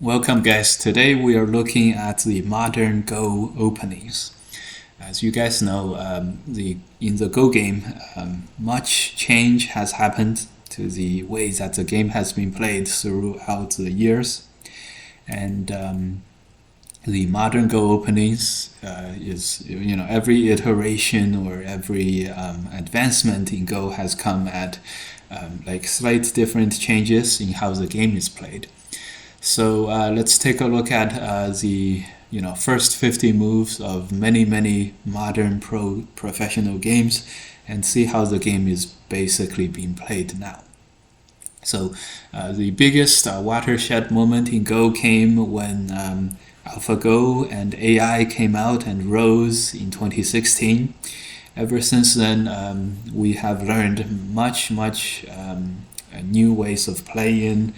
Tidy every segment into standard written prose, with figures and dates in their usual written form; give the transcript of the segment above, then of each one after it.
Welcome guys, today we are looking at the modern Go openings. As you guys know, in the Go game, much change has happened to the way that the game has been played throughout the years. And the modern Go openings is, every iteration or every advancement in Go has come at slight different changes in how the game is played. So let's take a look at the first 50 moves of many modern professional games and see how the game is basically being played now. So the biggest watershed moment in Go came when AlphaGo and AI came out and rose in 2016. Ever since then, we have learned much new ways of playing,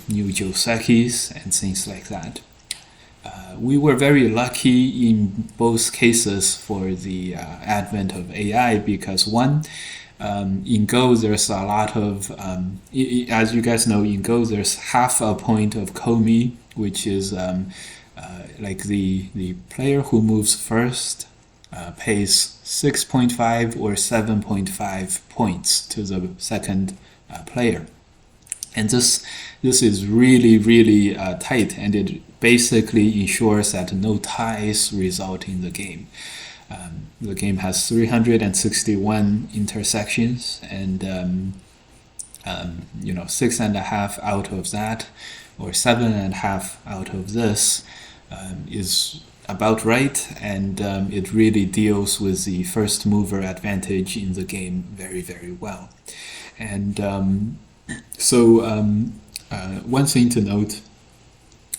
new Josekis and things like that. We were very lucky in both cases for the advent of AI because one, in Go there's a lot of, as you guys know, in Go there's half a point of Komi, which is the player who moves first pays 6.5 or 7.5 points to the second player. And this is really tight, and it basically ensures that no ties result in the game. The game has 361 intersections, and 6.5 out of that, or 7.5 out of this, is about right, and it really deals with the first mover advantage in the game very well. And one thing to note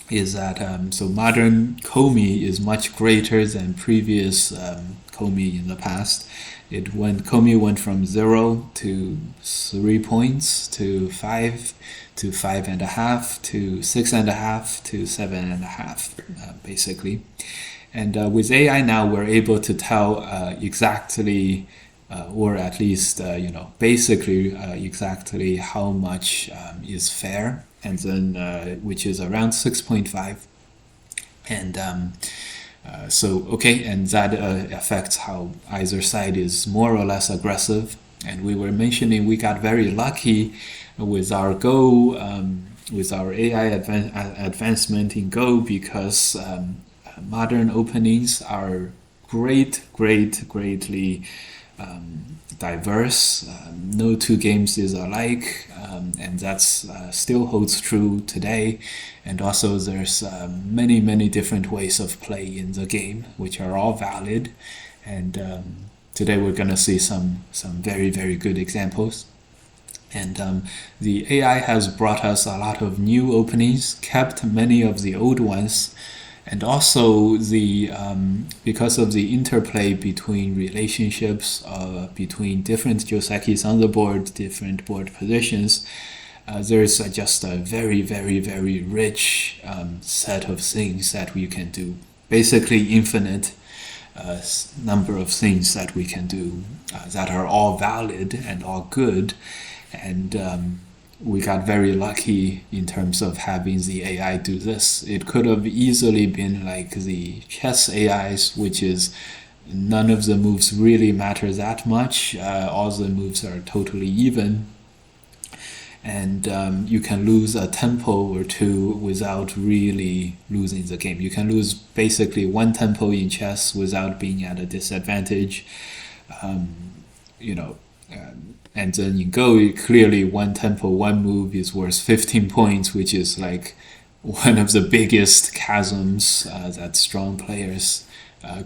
is that modern Komi is much greater than previous Komi in the past. Komi went from 0 to 3 points to 5 to 5.5 to 6.5 to 7.5, basically. And with AI now, we're able to tell exactly, or at least basically exactly how much is fair, and then which is around 6.5, and and that affects how either side is more or less aggressive. And we were mentioning we got very lucky with our Go, with our AI advancement in Go, because modern openings are greatly diverse. No two games is alike, and that's still holds true today. And also there's many different ways of play in the game, which are all valid. And today we're going to see some very good examples. And the AI has brought us a lot of new openings, kept many of the old ones. And also because of the interplay between relationships between different Josekis on the board, different board positions, there's just a very rich set of things that we can do. Basically infinite number of things that we can do that are all valid and all good. And we got very lucky in terms of having the AI do this. It could have easily been like the chess AIs, which is none of the moves really matter that much. All the moves are totally even. And you can lose a tempo or two without really losing the game. You can lose basically one tempo in chess without being at a disadvantage. And then in Go, clearly one tempo, one move is worth 15 points, which is like one of the biggest chasms that strong players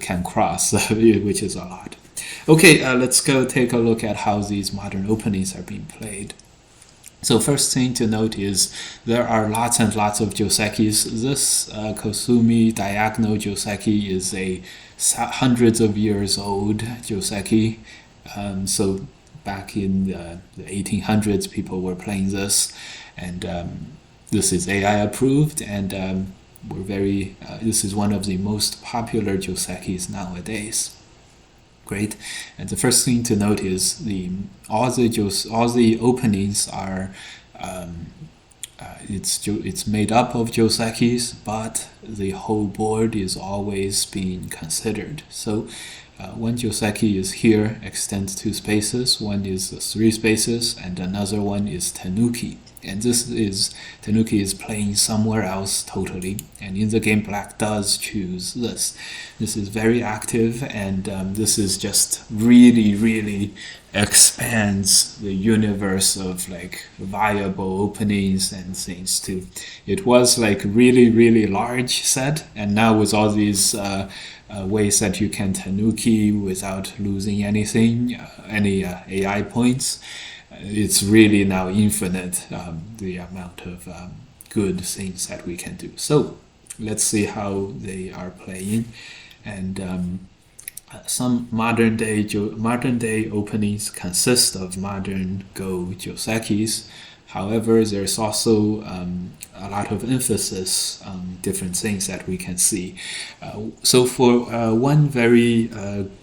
can cross, which is a lot. Okay, let's go take a look at how these modern openings are being played. So first thing to note is there are lots and lots of Josekis. This Kosumi diagonal Joseki is a hundreds of years old Joseki. So back in the 1800s, people were playing this, and this is AI approved, and this is one of the most popular Josekis nowadays. Great. And the first thing to note is all the openings are it's made up of josekis, but the whole board is always being considered. So one joseki is here, extends 2 spaces, one is 3 spaces, and another one is tenuki. And tenuki is playing somewhere else totally. And in the game, black does choose this. This is very active, and this is just really, really expands the universe of like viable openings and things too. It was like really, really large set, and now with all these ways that you can tenuki without losing anything, any AI points, it's really now infinite, the amount of good things that we can do. So let's see how they are playing. And some modern day openings consist of modern Go josekis. However, there's also a lot of emphasis on different things that we can see. So for one very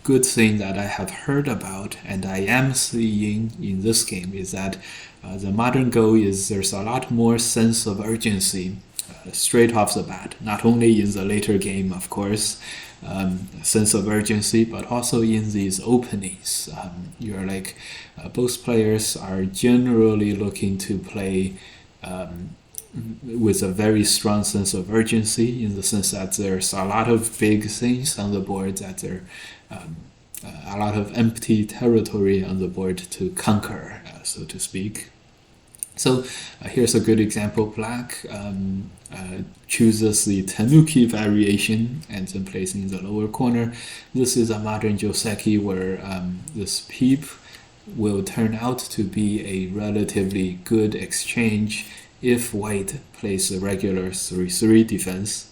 good thing that I have heard about and I am seeing in this game is that the modern Go there's a lot more sense of urgency straight off the bat, not only in the later game, of course, sense of urgency, but also in these openings. You're like, both players are generally looking to play with a very strong sense of urgency, in the sense that there's a lot of big things on the board, that there a lot of empty territory on the board to conquer, so to speak. So here's a good example. Black chooses the tenuki variation and then places in the lower corner. This is a modern joseki where this peep will turn out to be a relatively good exchange if white plays a regular 3-3 defense.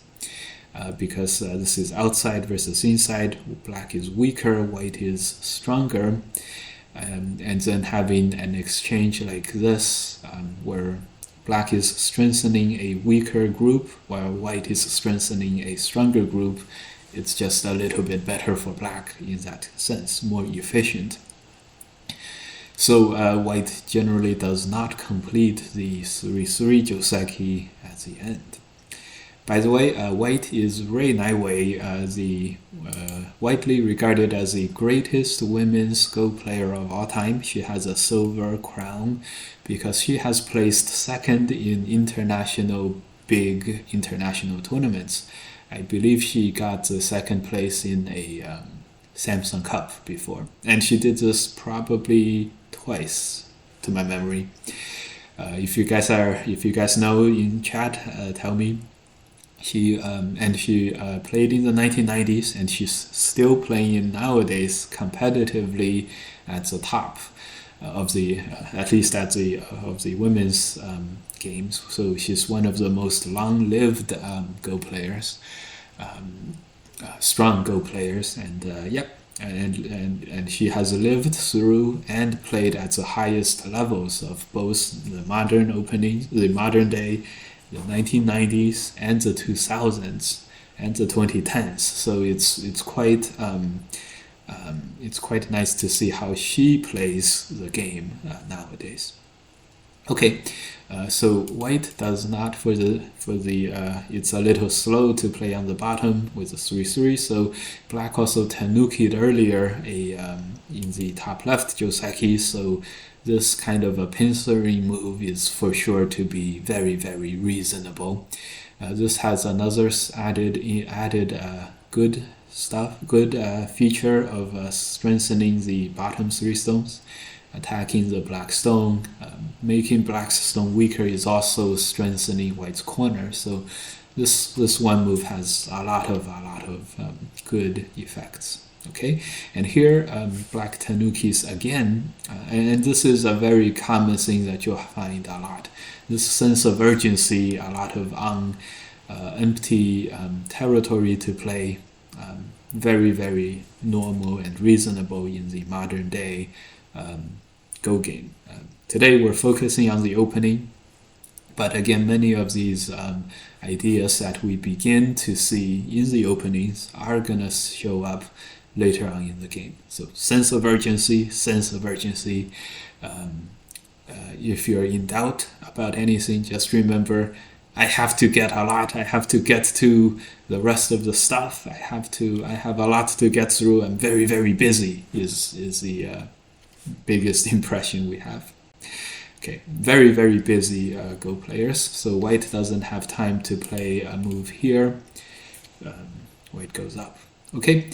Because this is outside versus inside, black is weaker, white is stronger. And then having an exchange like this, where black is strengthening a weaker group while white is strengthening a stronger group, it's just a little bit better for black in that sense, more efficient. So white generally does not complete the 3-3 joseki at the end. By the way, white is Rei Naiwei, the widely regarded as the greatest women's Go player of all time. She has a silver crown because she has placed second in big international tournaments. I believe she got the second place in a Samsung Cup before, and she did this probably twice, to my memory. If you guys know in chat, tell me. She played in the 1990s, and she's still playing nowadays competitively at the top of the at least at the of the women's games. So she's one of the most long-lived Go players, strong Go players, and and she has lived through and played at the highest levels of both the modern openings, the modern day, the 1990s, and the 2000s, and the 2010s. So it's quite nice to see how she plays the game nowadays. Okay, so white does not it's a little slow to play on the bottom with the 3-3. So black also tenuki'd earlier in the top left joseki. So this kind of a pincering move is for sure to be very, very reasonable. This has another added good feature of strengthening the bottom 3 stones. Attacking the black stone, making black's stone weaker is also strengthening white's corner. So this one move has a lot of good effects. Okay, and here black tenukis again, and this is a very common thing that you'll find a lot. This sense of urgency, a lot of empty territory to play, very, very normal and reasonable in the modern day Go game. Today we're focusing on the opening, but again, many of these ideas that we begin to see in the openings are gonna show up later on in the game. So sense of urgency, if you're in doubt about anything, just remember, I have to get a lot. I have to get to the rest of the stuff. I have a lot to get through. I'm very, very busy is the biggest impression we have. Okay, very, very busy Go players. So white doesn't have time to play a move here. White goes up. Okay,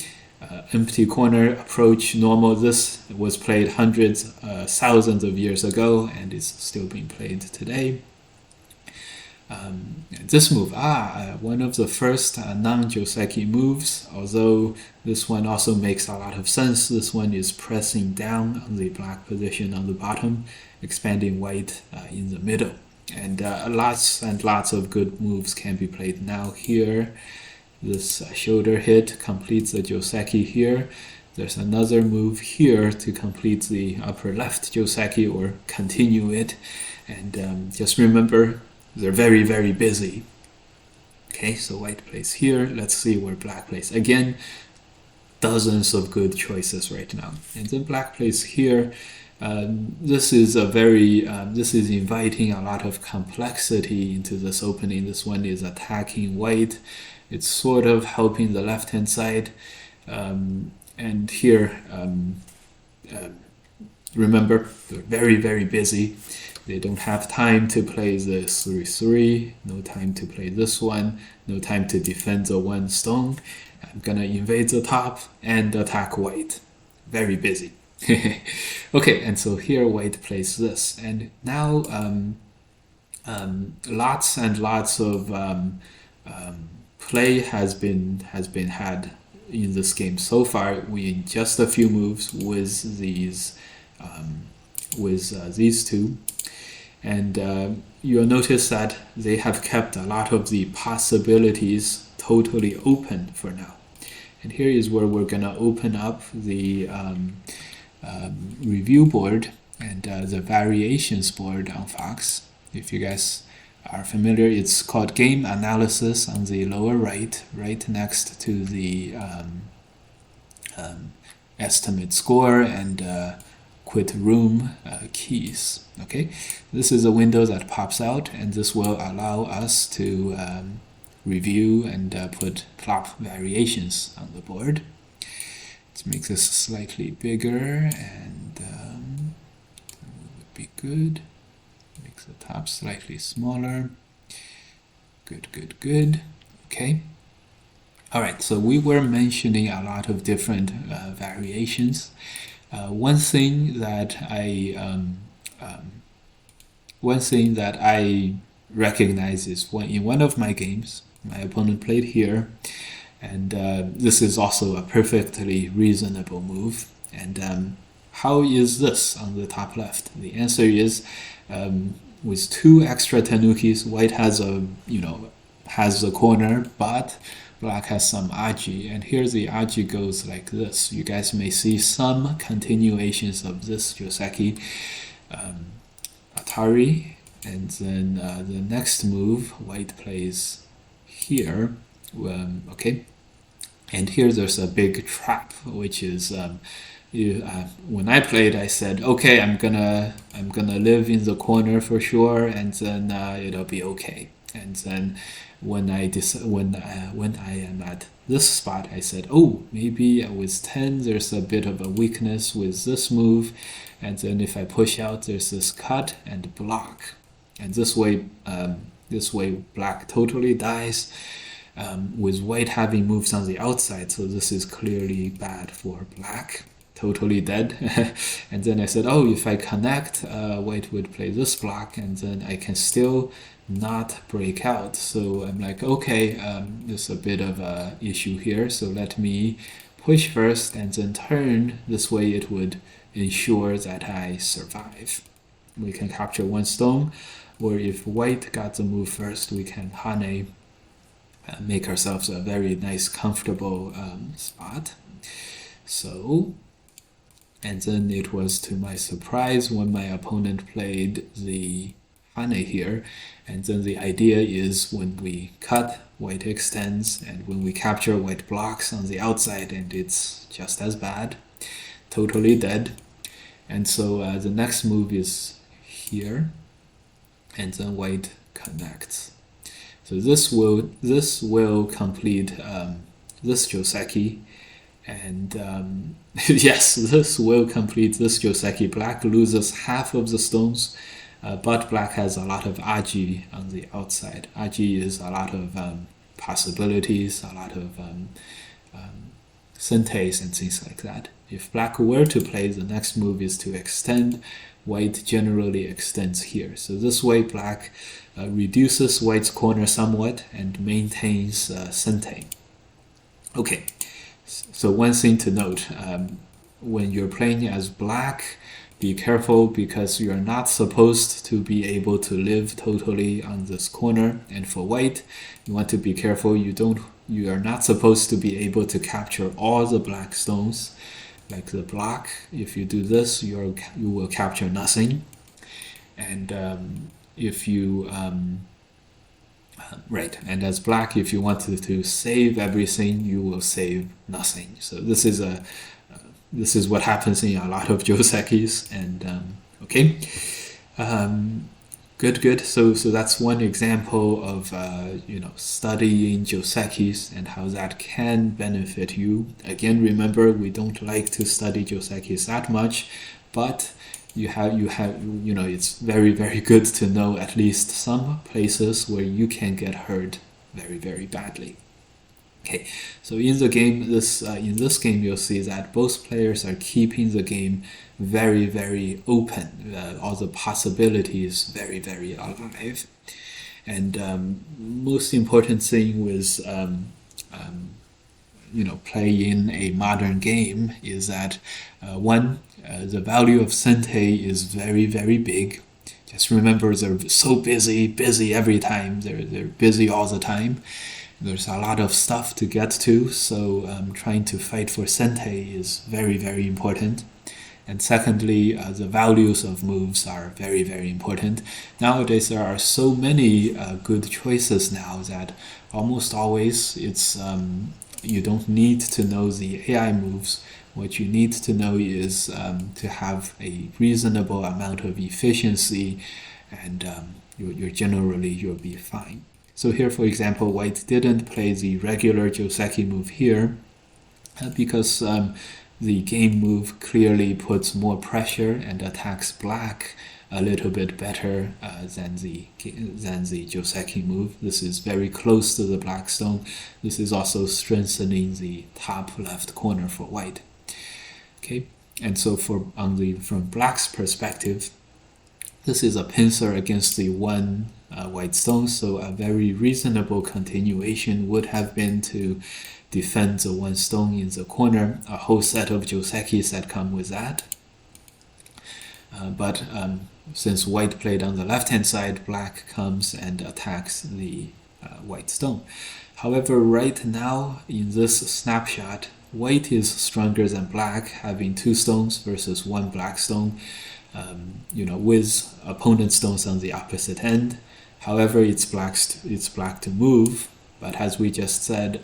empty corner approach normal. This was played hundreds, thousands of years ago, and is still being played today. This move, one of the first non-Joseki moves, although this one also makes a lot of sense. This one is pressing down on the black position on the bottom, expanding white in the middle. And lots and lots of good moves can be played now here. This shoulder hit completes the Joseki here. There's another move here to complete the upper left Joseki or continue it. And just remember, they're very, very busy. Okay, so white plays here. Let's see where black plays. Again, dozens of good choices right now. And then black plays here. This is inviting a lot of complexity into this opening. This one is attacking white. It's sort of helping the left-hand side. And here, remember, they're very, very busy. They don't have time to play the 3-3, no time to play this one, no time to defend the one stone. I'm gonna invade the top and attack white. Very busy. Okay, and so here white plays this. And now lots and lots of play has been had in this game so far. We just a few moves with these two. And you'll notice that they have kept a lot of the possibilities totally open for now. And here is where we're going to open up the review board and the variations board on Fox. If you guys are familiar, it's called Game Analysis on the lower right, right next to the estimate score and quit room keys. Okay, this is a window that pops out, and this will allow us to review and put plot variations on the board. Let's make this slightly bigger, and would be good. Make the top slightly smaller. Good. Okay. All right. So we were mentioning a lot of different variations. One thing that I recognize is in one of my games, my opponent played here, and this is also a perfectly reasonable move. And how is this on the top left? The answer is with 2 extra tenukis, white has the corner, but black has some aji, and here the aji goes like this. You guys may see some continuations of this Joseki Atari, and then the next move, white plays here. Okay, and here there's a big trap, which is when I played, I said, okay, I'm gonna live in the corner for sure, and then it'll be okay. And then when I am at this spot, I said, oh, maybe with 10 there's a bit of a weakness with this move, and then if I push out, there's this cut and block, and this way black totally dies, with white having moves on the outside, so this is clearly bad for black. Totally dead. And then I said, oh, if I connect, white would play this block, and then I can still not break out. So I'm like, okay, there's a bit of a issue here, so let me push first and then turn. This way it would ensure that I survive. We can capture 1 stone, or if white got the move first, we can hane, make ourselves a very nice comfortable spot. So, and then it was to my surprise when my opponent played the hane here, and then the idea is when we cut, white extends, and when we capture, white blocks on the outside, and it's just as bad, totally dead. And so the next move is here, and then white connects. So this will complete this Joseki, and yes, this will complete this Joseki. Black loses half of the stones, but black has a lot of aji on the outside. Aji is a lot of possibilities, a lot of synthase and things like that. If black were to play, the next move is to extend. White generally extends here. So this way black reduces white's corner somewhat and maintains synthase. Okay, so one thing to note, when you're playing as black, be careful because you're not supposed to be able to live totally on this corner. And for white, you want to be careful. You are not supposed to be able to capture all the black stones. Like the block, if you do this, you will capture nothing. And if you right, and as black, if you wanted to save everything, you will save nothing. So this is what happens in a lot of Josekis. And okay, good. So that's one example of studying Josekis and how that can benefit you. Again, remember, we don't like to study Josekis that much, but you have it's very, very good to know at least some places where you can get hurt very, very badly. Okay, so in the game, in this game, you'll see that both players are keeping the game very, very open. All the possibilities very, very alive. And most important thing with playing a modern game is that the value of synthase is very, very big. Just remember, they're so busy every time. They're busy all the time. There's a lot of stuff to get to, so trying to fight for synthase is very, very important. And secondly, the values of moves are very, very important. Nowadays, there are so many good choices now that almost always it's you don't need to know the AI moves. What you need to know is to have a reasonable amount of efficiency, and you'll be fine. So here, for example, white didn't play the regular Joseki move here because the game move clearly puts more pressure and attacks black a little bit better than the Joseki move. This is very close to the black stone. This is also strengthening the top left corner for white. Okay, and so from black's perspective, this is a pincer against the one white stone, so a very reasonable continuation would have been to defend the one stone in the corner, a whole set of Josekis that come with that. But since white played on the left-hand side, black comes and attacks the white stone. However, right now, in this snapshot, white is stronger than black, having 2 stones versus 1 black stone, with opponent stones on the opposite end. However, it's black to move, but as we just said,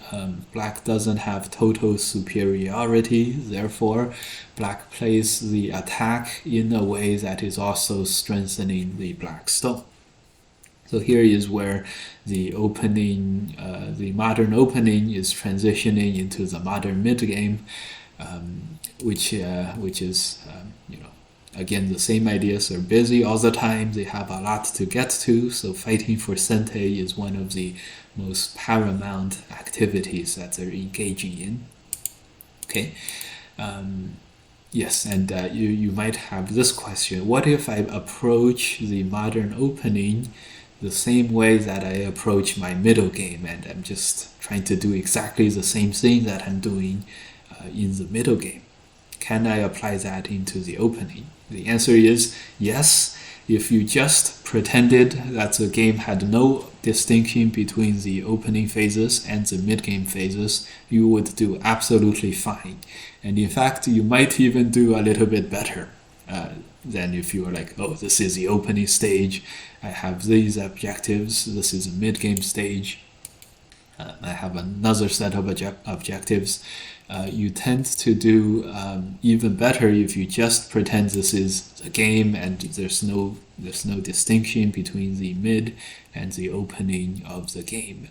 black doesn't have total superiority. Therefore, black plays the attack in a way that is also strengthening the black stone. So here is where the modern opening is transitioning into the modern mid game, which is again, the same ideas. Are busy all the time. They have a lot to get to. So fighting for synthase is one of the most paramount activities that they're engaging in. Okay. Yes, and you might have this question. What if I approach the modern opening the same way that I approach my middle game, and I'm just trying to do exactly the same thing that I'm doing in the middle game? Can I apply that into the opening? The answer is yes. If you just pretended that the game had no distinction between the opening phases and the mid-game phases, you would do absolutely fine. And in fact, you might even do a little bit better than if you were like, oh, this is the opening stage, I have these objectives, this is a mid-game stage. I have another set of objectives. You tend to do even better if you just pretend this is a game and there's no distinction between the mid and the opening of the game.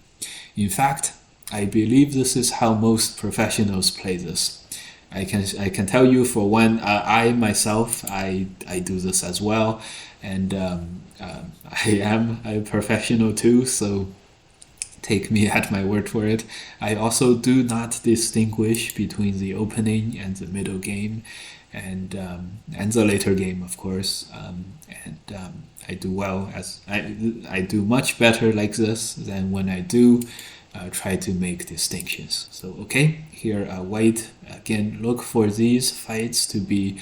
In fact, I believe this is how most professionals play this. I can tell you for one, I myself I do this as well, and I am a professional too, so take me at my word for it. I also do not distinguish between the opening and the middle game, and the later game, of course. I do well as I do much better like this than when I do try to make distinctions. So okay, here White again look for these fights to be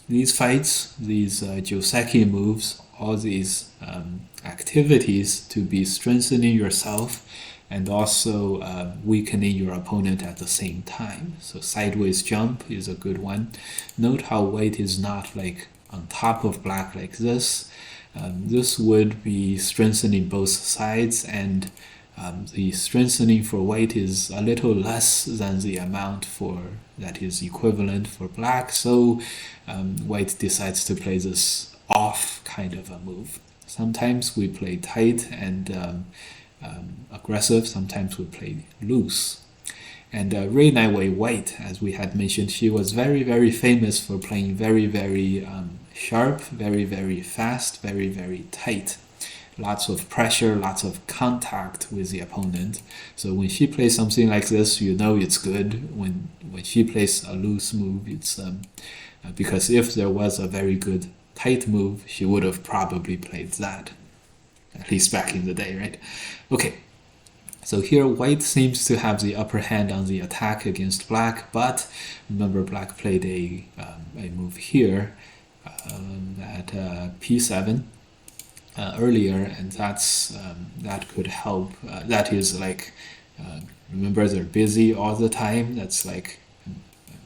these Joseki moves, all these activities to be strengthening yourself and also weakening your opponent at the same time. So sideways jump is a good one. Note how White is not like on top of Black like this. This would be strengthening both sides, and the strengthening for White is a little less than the amount that is equivalent for Black, so White decides to play this off kind of a move. Sometimes we play tight and aggressive, sometimes we play loose. And Rei Naiwei White, as we had mentioned, she was very, very famous for playing very, very sharp, very, very fast, very, very tight. Lots of pressure, lots of contact with the opponent. So when she plays something like this, you know it's good. When she plays a loose move, it's because if there was a very good tight move, she would have probably played that, at least back in the day, right? Okay, so here White seems to have the upper hand on the attack against Black, but remember Black played a move here at p7 earlier, and that could help. That is like, remember they're busy all the time. That's like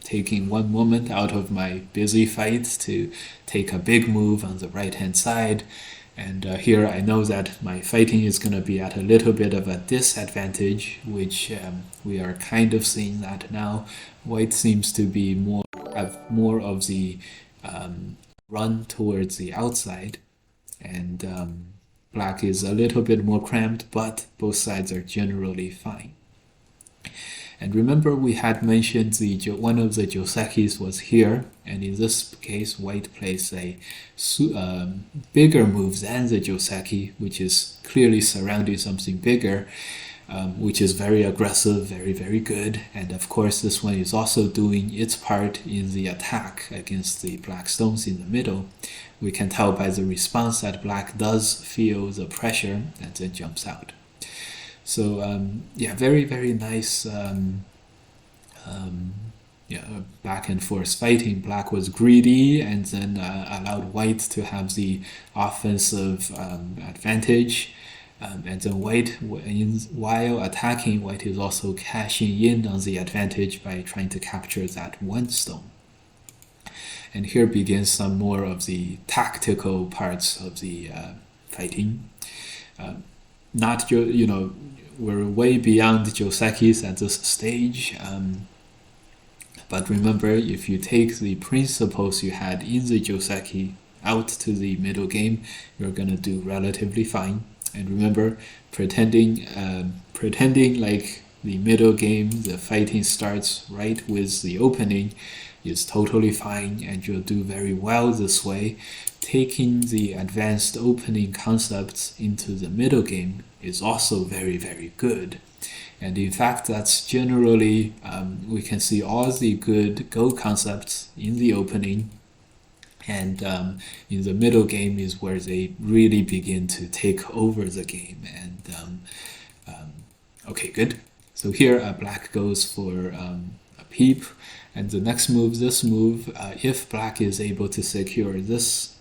taking one moment out of my busy fight to take a big move on the right hand side. And here I know that my fighting is going to be at a little bit of a disadvantage, which we are kind of seeing that now. White seems to be have more of the run towards the outside, and Black is a little bit more cramped, but both sides are generally fine. And remember we had mentioned one of the Josekis was here, and in this case White plays a bigger move than the Joseki, which is clearly surrounding something bigger, which is very aggressive, very, very good. And of course this one is also doing its part in the attack against the Black stones in the middle. We can tell by the response that Black does feel the pressure and then jumps out. So very, very nice back and forth fighting. Black was greedy and then allowed White to have the offensive advantage. And then White, while attacking, White is also cashing in on the advantage by trying to capture that one stone. And here begins some more of the tactical parts of the fighting. We're way beyond Josekis at this stage. But remember, if you take the principles you had in the Joseki out to the middle game, you're going to do relatively fine. And remember, pretending like the middle game, the fighting starts right with the opening, is totally fine, and you'll do very well this way. Taking the advanced opening concepts into the middle game is also very, very good. And in fact, that's generally, we can see all the good Go concepts in the opening, and in the middle game is where they really begin to take over the game. And okay, good. So here Black goes for a peep, and the next move, this move, if Black is able to secure this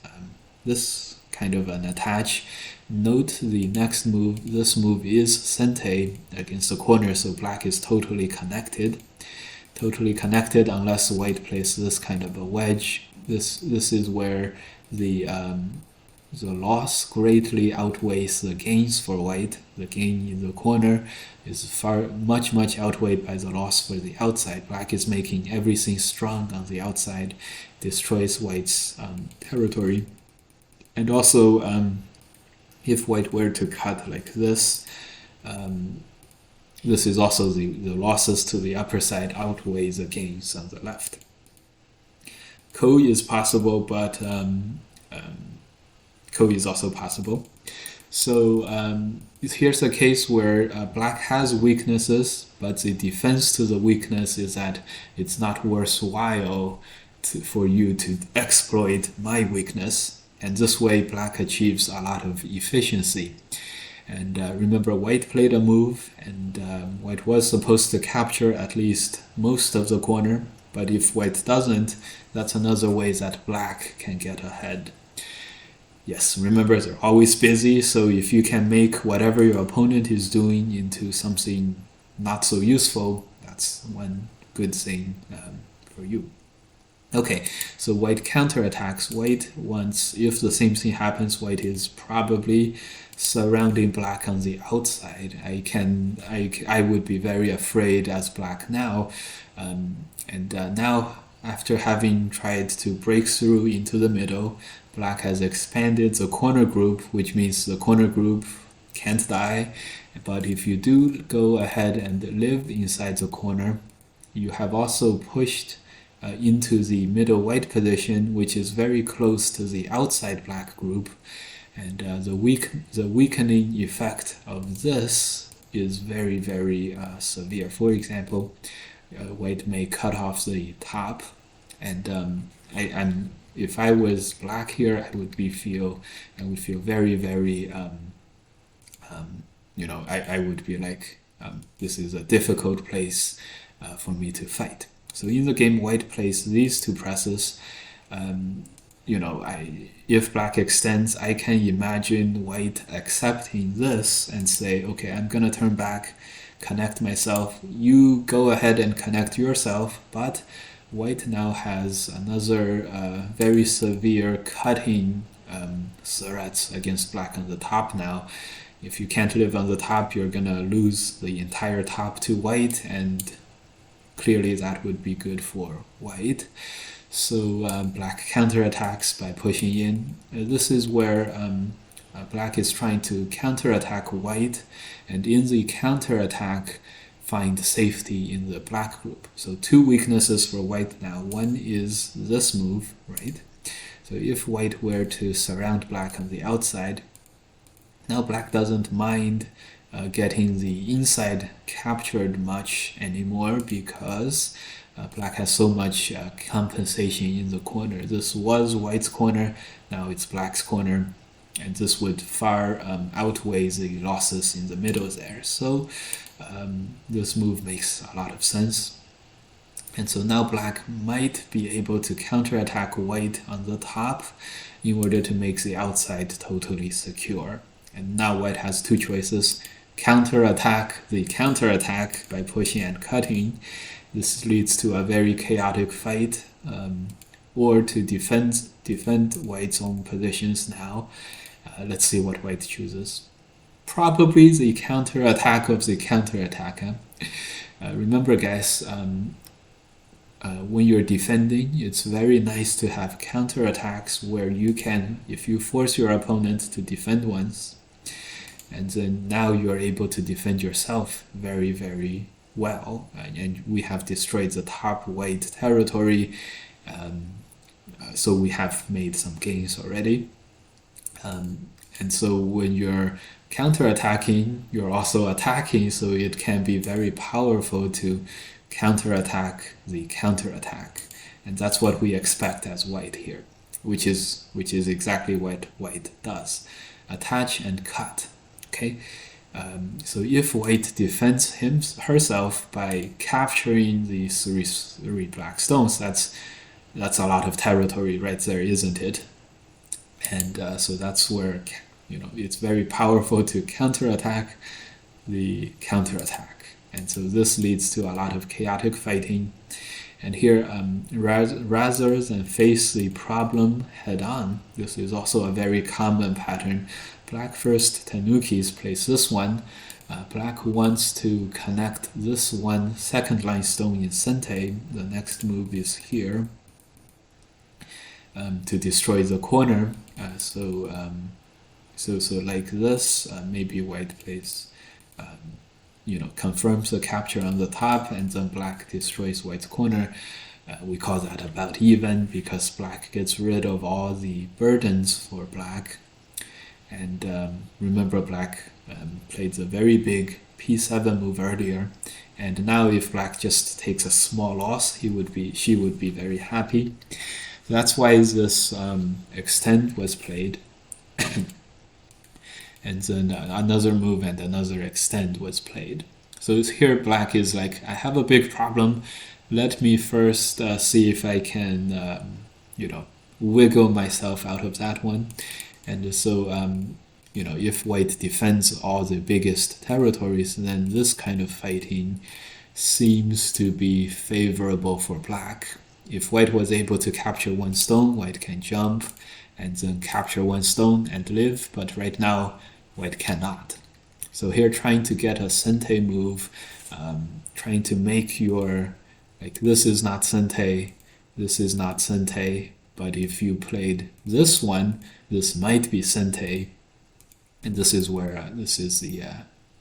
kind of an attach, note the next move. This move is Sente against the corner, so Black is totally connected unless White plays this kind of a wedge. This is where the the loss greatly outweighs the gains for white. The gain in the corner is much outweighed by the loss for the outside. Black is making everything strong on the outside, destroys white's territory. And also, if white were to cut like this, this is also the losses to the upper side outweigh the gains on the left. Ko is possible, but Ko is also possible. So here's a case where black has weaknesses, but the defense to the weakness is that it's not worthwhile for you to exploit my weakness. And this way, black achieves a lot of efficiency. And remember, white played a move, and white was supposed to capture at least most of the corner. But if white doesn't, that's another way that black can get ahead. Yes, remember, they're always busy, so if you can make whatever your opponent is doing into something not so useful, that's one good thing for you. Okay, so white counterattacks. White wants, if the same thing happens, white is probably surrounding black on the outside. I would be very afraid as black now. Now, after having tried to break through into the middle, black has expanded the corner group, which means the corner group can't die. But if you do go ahead and live inside the corner, you have also pushed into the middle white position, which is very close to the outside black group. And the weakening effect of this is very severe. For example, white may cut off the top, and if I was black here, I would feel very I would be like, this is a difficult place for me to fight. So in the game, white plays these two presses. If black extends, I can imagine white accepting this and say, okay, I'm gonna turn back, connect myself. You go ahead and connect yourself, but white now has another very severe cutting threats against black on the top now. If you can't live on the top, you're gonna lose the entire top to white, and clearly that would be good for white. So black counterattacks by pushing in. This is where black is trying to counterattack white, and in the counterattack find safety in the black group. So two weaknesses for white now. One is this move, right? So if white were to surround black on the outside, now black doesn't mind getting the inside captured much anymore, because black has so much compensation in the corner. This was white's corner, now it's black's corner, and this would far outweigh the losses in the middle there. So this move makes a lot of sense. And so now black might be able to counterattack white on the top in order to make the outside totally secure. And now white has two choices: counterattack the counterattack by pushing and cutting. This leads to a very chaotic fight, or to defend white's own positions now. Let's see what white chooses. Probably the counterattack of the counterattack. Remember, guys, when you're defending, it's very nice to have counterattacks where you can, if you force your opponent to defend once, and then now you're able to defend yourself very well, and we have destroyed the top white territory, so we have made some gains already. And so when you're counterattacking, you're also attacking, so it can be very powerful to counterattack the counterattack. And that's what we expect as white here, which is exactly what white does: attach and cut. Okay, so if white defends herself by capturing the three black stones, that's a lot of territory right there, isn't it? And so that's where it's very powerful to counterattack the counterattack. And so this leads to a lot of chaotic fighting. And here, rather than face the problem head on, this is also a very common pattern. Black first Tanukis plays this one. Black wants to connect this one second line stone in Sente. The next move is here to destroy the corner. So like this, maybe white plays, confirms the capture on the top, and then black destroys white's corner. We call that about even because black gets rid of all the burdens for black. And remember, black played a very big p7 move earlier, and now if black just takes a small loss, she would be very happy. So that's why this extend was played. And then another move and another extend was played. So here black is like, I have a big problem. Let me first see if I can, wiggle myself out of that one. And so, if white defends all the biggest territories, then this kind of fighting seems to be favorable for black. If white was able to capture one stone, white can jump and then capture one stone and live, but right now, white cannot. So here trying to get a Sente move, trying to make your, like this is not Sente, this is not Sente, but if you played this one, this might be Sente, and this is where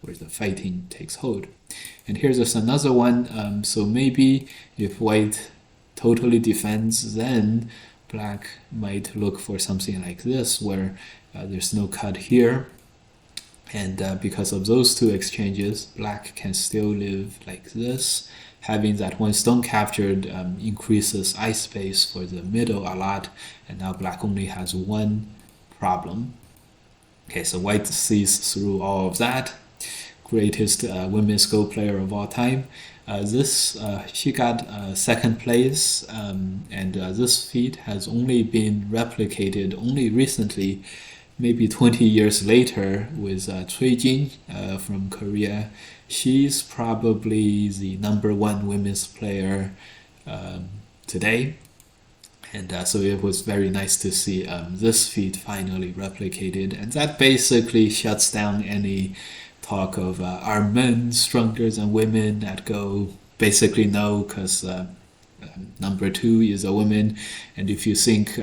where the fighting takes hold. And here's just another one. So maybe if white totally defends, then black might look for something like this, where there's no cut here. And because of those two exchanges, black can still live like this. Having that one stone captured increases ice space for the middle a lot, and now black only has one problem. Okay, so white sees through all of that. Greatest women's Go player of all time. She got second place, and this feat has only been replicated only recently, maybe 20 years later, with Choi Jin from Korea. She's probably the #1 women's player today. And so it was very nice to see this feat finally replicated. And that basically shuts down any talk of are men stronger than women at Go? Basically no, because #2 is a woman. And if you think,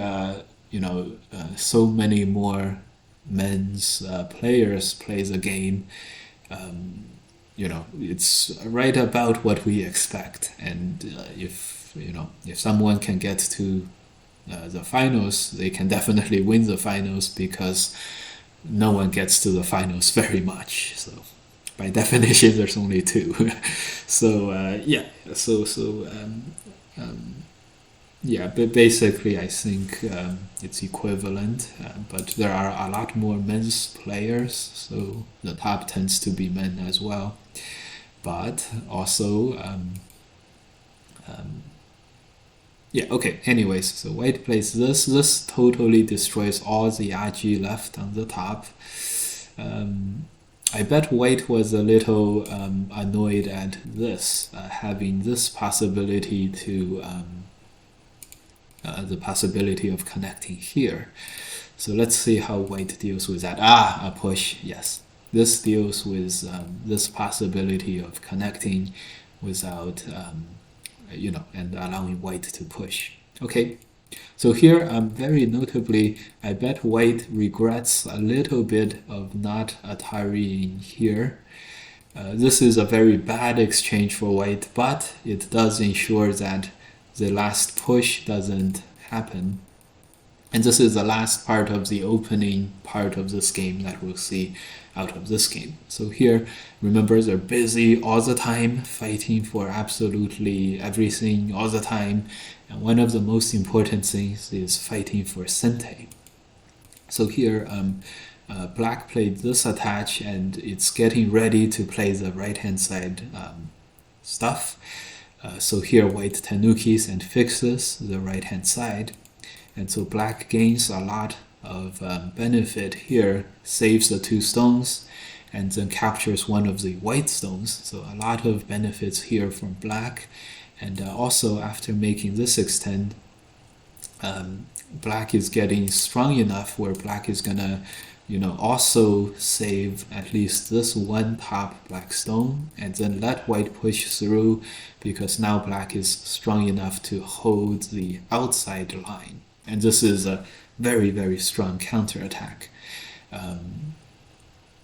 so many more men's players play the game, it's right about what we expect. And if someone can get to the finals, they can definitely win the finals, because no one gets to the finals very much. So by definition, there's only two. But basically I think it's equivalent, but there are a lot more men's players, so the top tends to be men as well. But also, anyways, so white plays this. This totally destroys all the Aji left on the top. I bet white was a little annoyed at this, having this possibility to the possibility of connecting here. So let's see how white deals with that. A push, yes. This deals with this possibility of connecting without, and allowing white to push. Okay, so here, very notably, I bet white regrets a little bit of not Atariing here. This is a very bad exchange for white, but it does ensure that the last push doesn't happen. And this is the last part of the opening part of this game that we'll see out of this game. So here, remember, they're busy all the time, fighting for absolutely everything all the time. And one of the most important things is fighting for Sente. So here, black played this attach, and it's getting ready to play the right-hand side stuff. So here, white tanukis and fixes the right-hand side. And so black gains a lot of benefit here, saves the two stones, and then captures one of the white stones. So a lot of benefits here from black. And also after making this extend, black is getting strong enough where black is gonna, also save at least this one top black stone and then let white push through, because now black is strong enough to hold the outside line. And this is a very, very strong counterattack.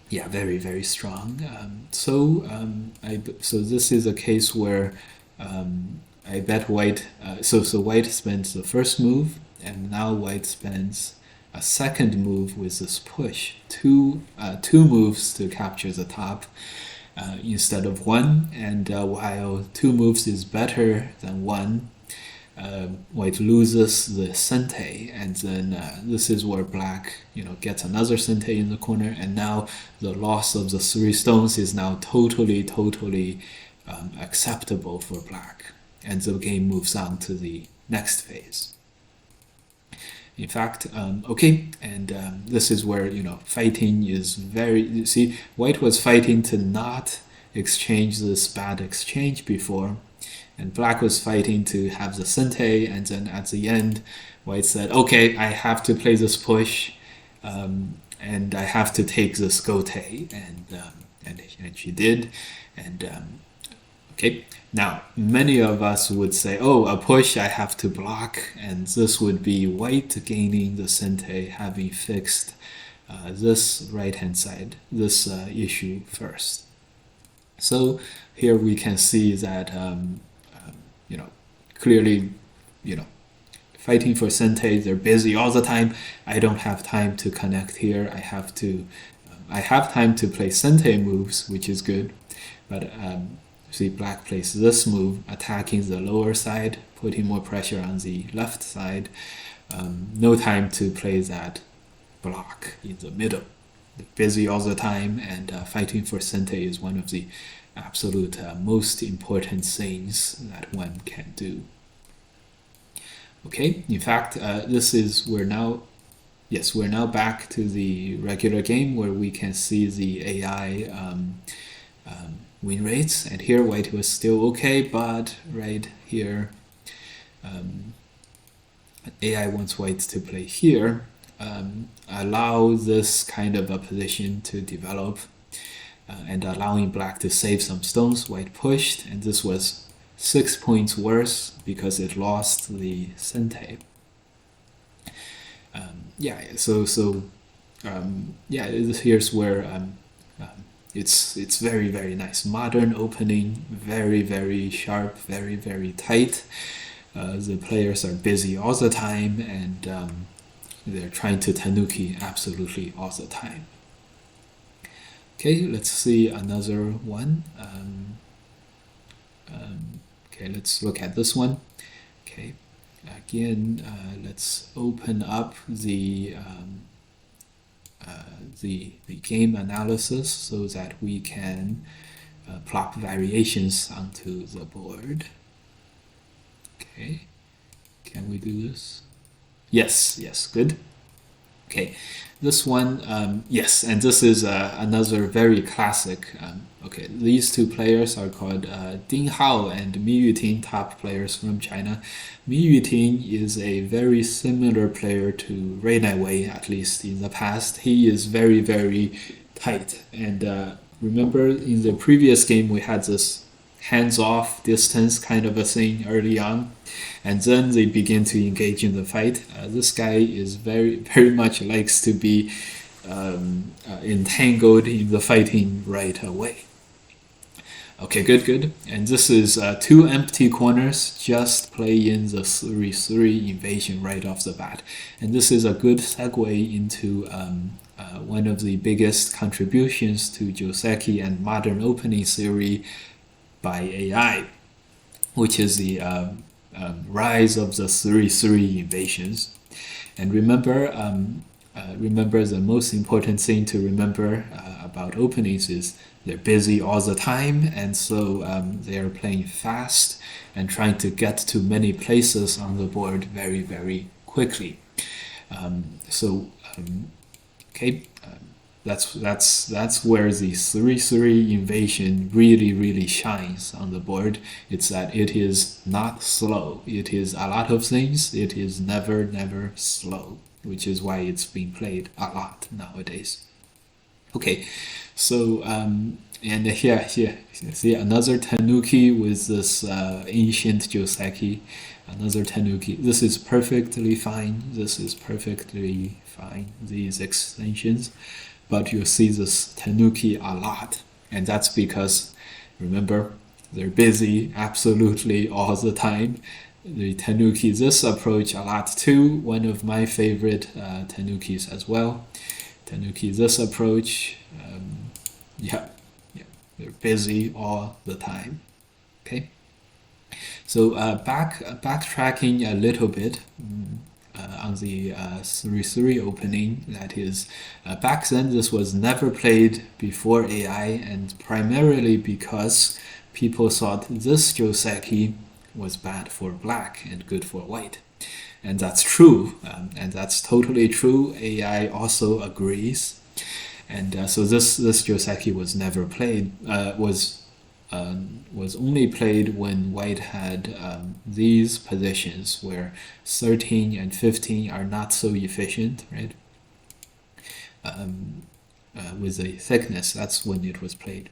Yeah, very, very strong. So this is a case where I bet white. So white spends the first move, and now white spends a second move with this push. Two moves to capture the top instead of one. And while 2 moves is better than 1, white loses the sente, and then this is where black, gets another sente in the corner, and now the loss of the 3 stones is now totally acceptable for black, and the game moves on to the next phase. In fact, okay, and this is where, fighting is very, you see, white was fighting to not exchange this bad exchange before, and black was fighting to have the sente, and then at the end, white said, okay, I have to play this push, and I have to take this gote, and she did, and okay. Now, many of us would say, oh, a push I have to block, and this would be white gaining the sente, having fixed this right-hand side, this issue first. So here we can see that, clearly, fighting for sente, they're busy all the time. I don't have time to connect here. I have time to play sente moves, which is good, but see, black plays this move, attacking the lower side, putting more pressure on the left side. No time to play that block in the middle. They're busy all the time, and fighting for sente is one of the absolute most important things that one can do. Okay, in fact, we're now back to the regular game where we can see the AI win rates, and here white was still okay, but right here AI wants white to play here, allow this kind of a position to develop, and allowing black to save some stones. White pushed, and this was 6 points worse because it lost the sente. Here's where it's very, very nice. Modern opening, very, very sharp, very, very tight. The players are busy all the time, and they're trying to tanuki absolutely all the time. Okay, let's see another one. Okay, let's look at this one. Okay, again, let's open up the game analysis so that we can plot variations onto the board. Okay, can we do this? Yes, good. Okay, this one, yes, and this is another very classic. Okay, these 2 players are called Ding Hao and Mi Yuting, top players from China. Mi Yuting is a very similar player to Reinai Wei, at least in the past. He is very, very tight, and remember in the previous game we had this hands-off distance kind of a thing early on, and then they begin to engage in the fight. This guy is very, very much likes to be entangled in the fighting right away. Okay, good. And this is 2 empty corners, just play in the 3-3 invasion right off the bat. And this is a good segue into one of the biggest contributions to Joseki and modern opening theory by AI, which is the rise of the 3-3 invasions. And remember the most important thing to remember about openings is they're busy all the time, and so they are playing fast and trying to get to many places on the board very, very quickly. that's where the 3-3 invasion really shines on the board. It's that it is not slow. It is a lot of things. It is never slow, which is why it's being played a lot nowadays. Okay, so and here see another Tanuki with this ancient Joseki, another Tanuki. This is perfectly fine. This is perfectly fine. These extensions, but you'll see this Tanuki a lot, and that's because remember they're busy absolutely all the time. The Tanuki this approach a lot too. One of my favorite Tanukis as well. Tanuki this approach, yeah, they're busy all the time. Okay, so backtracking a little bit on the 3-3 opening. That is, back then this was never played before AI, and primarily because people thought this Joseki was bad for black and good for white. And that's true, and that's totally true. AI also agrees, and so this Joseki was never played. Was only played when white had these positions where 13 and 15 are not so efficient, right? With the thickness, that's when it was played.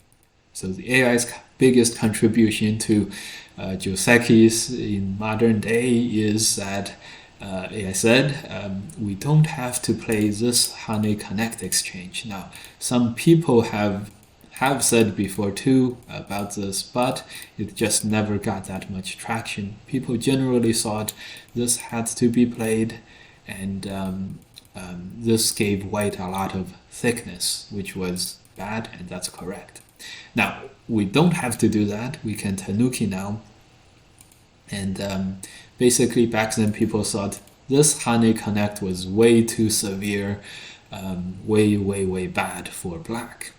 So the AI's biggest contribution to Josekis in modern day is that AI said we don't have to play this Hane Connect exchange. Now, some people have said before too about this, but it just never got that much traction. People generally thought this had to be played, and this gave white a lot of thickness, which was bad, and that's correct. Now, we don't have to do that. We can Tanuki now. And basically, back then, people thought this Hane Connect was way too severe, way bad for black.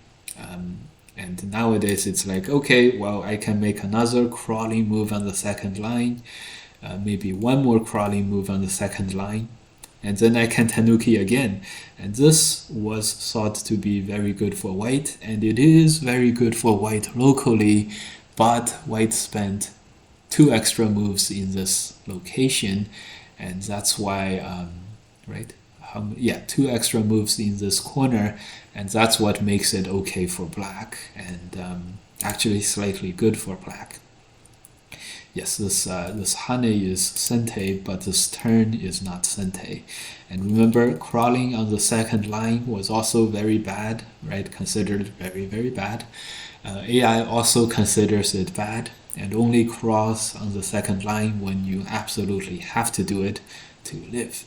And nowadays, it's like, okay, well, I can make another crawling move on the second line, maybe one more crawling move on the second line, and then I can Tanuki again. And this was thought to be very good for white, and it is very good for white locally, but white spent 2 extra moves in this location, and that's why, right? 2 extra moves in this corner, and that's what makes it okay for black, and actually slightly good for black. Yes, this Hane is Sente, but this turn is not Sente. And remember, crawling on the second line was also very bad, right? Considered very bad. AI also considers it bad, and only crawls on the second line when you absolutely have to do it to live.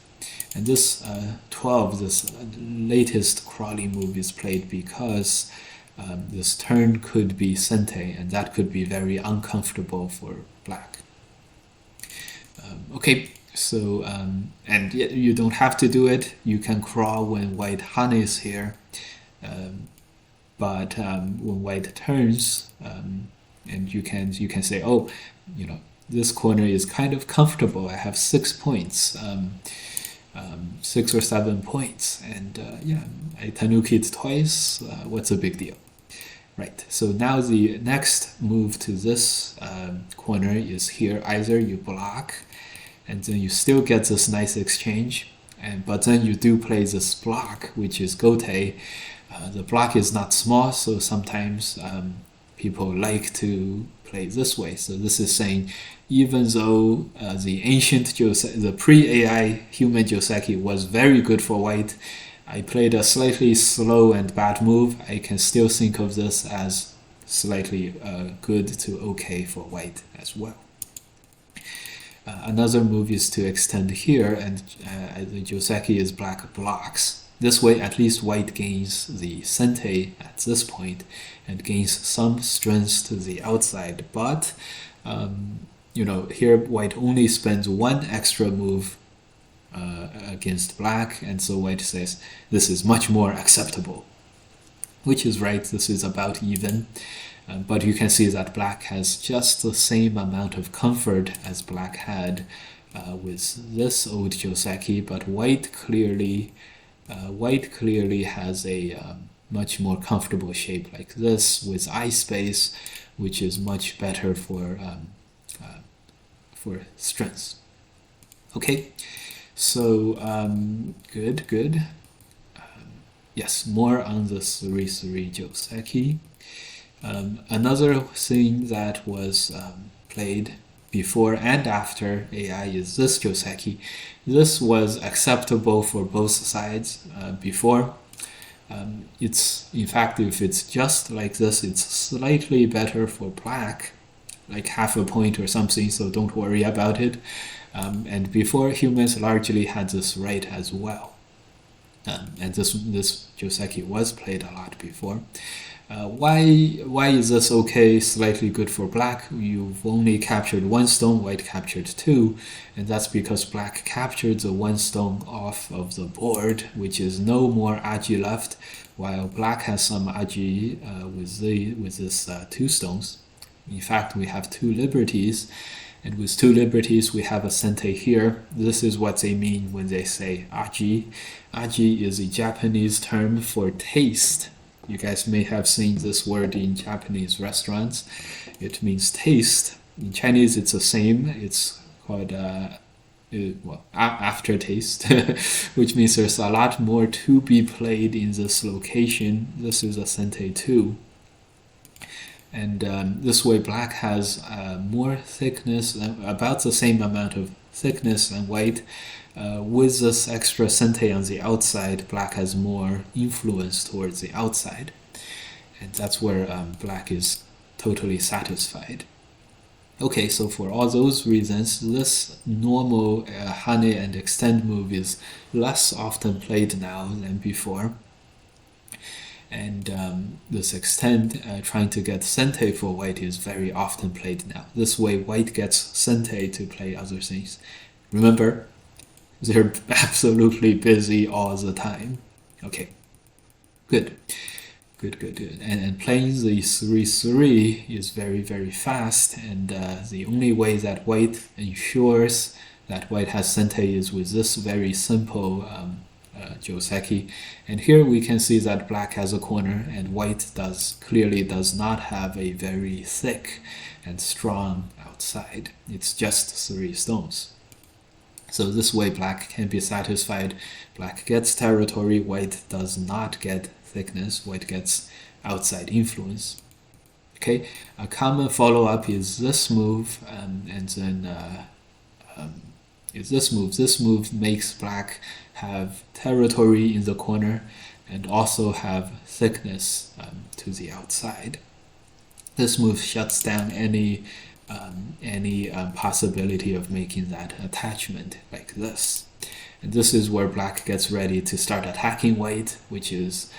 And this 12, this latest crawling move is played because this turn could be Sente, and that could be very uncomfortable for black. Okay, so, and yet you don't have to do it. You can crawl when white Hane is here, but when white turns, and you can say, oh, this corner is kind of comfortable. I have 6 points. 6 or 7 points, and I Tanuki it twice. What's a big deal, right? So now the next move to this corner is here. Either you block, and then you still get this nice exchange, but then you do play this block, which is Gote. The block is not small, so sometimes people like to play this way. So this is saying, even though the ancient Joseki, the pre-AI human Joseki was very good for white, I played a slightly slow and bad move. I can still think of this as slightly good to okay for white as well. Another move is to extend here, and the Joseki is black blocks. This way, at least white gains the Sente at this point and gains some strength to the outside. But here white only spends 1 extra move against black, and so white says this is much more acceptable, which is right. This is about even, but you can see that black has just the same amount of comfort as black had with this old Joseki, but white clearly has a much more comfortable shape like this with eye space, which is much better for strength. Okay, so good. Yes, more on the 3-3 Joseki. Another thing that was played before and after AI is this Joseki. This was acceptable for both sides before. It's, in fact, if it's just like this, it's slightly better for black, like half a point or something, so don't worry about it. And before, humans largely had this right as well. And this Joseki was played a lot before. Why is this okay, slightly good for black? You've only captured one stone, white captured two, and that's because black captured the one stone off of the board, which is no more aji left, while black has some aji with this two stones. In fact, we have two liberties, and with two liberties, we have a sente here. This is what they mean when they say aji. Aji is a Japanese term for taste. You guys may have seen this word in Japanese restaurants. It means taste. In Chinese, it's the same. It's called aftertaste, which means there's a lot more to be played in this location. This is a sente 2. And this way, black has more thickness, about the same amount of thickness than white. With this extra sente on the outside, black has more influence towards the outside. And that's where black is totally satisfied. Okay, so for all those reasons, this normal hane and extend move is less often played now than before. And this extend, trying to get sente for white, is very often played now. This way, white gets sente to play other things. Remember, they're absolutely busy all the time. Okay, good. And playing the 3-3 is very, very fast, and the only way that white ensures that white has sente is with this very simple Joseki. And here we can see that black has a corner, and white clearly does not have a very thick and strong outside. It's just 3 stones. So this way black can be satisfied. Black gets territory, white does not get thickness, white gets outside influence. Okay, a common follow-up is this move, and then is this move. This move makes black have territory in the corner and also have thickness to the outside. This move shuts down any possibility of making that attachment like this. And this is where black gets ready to start attacking white, which is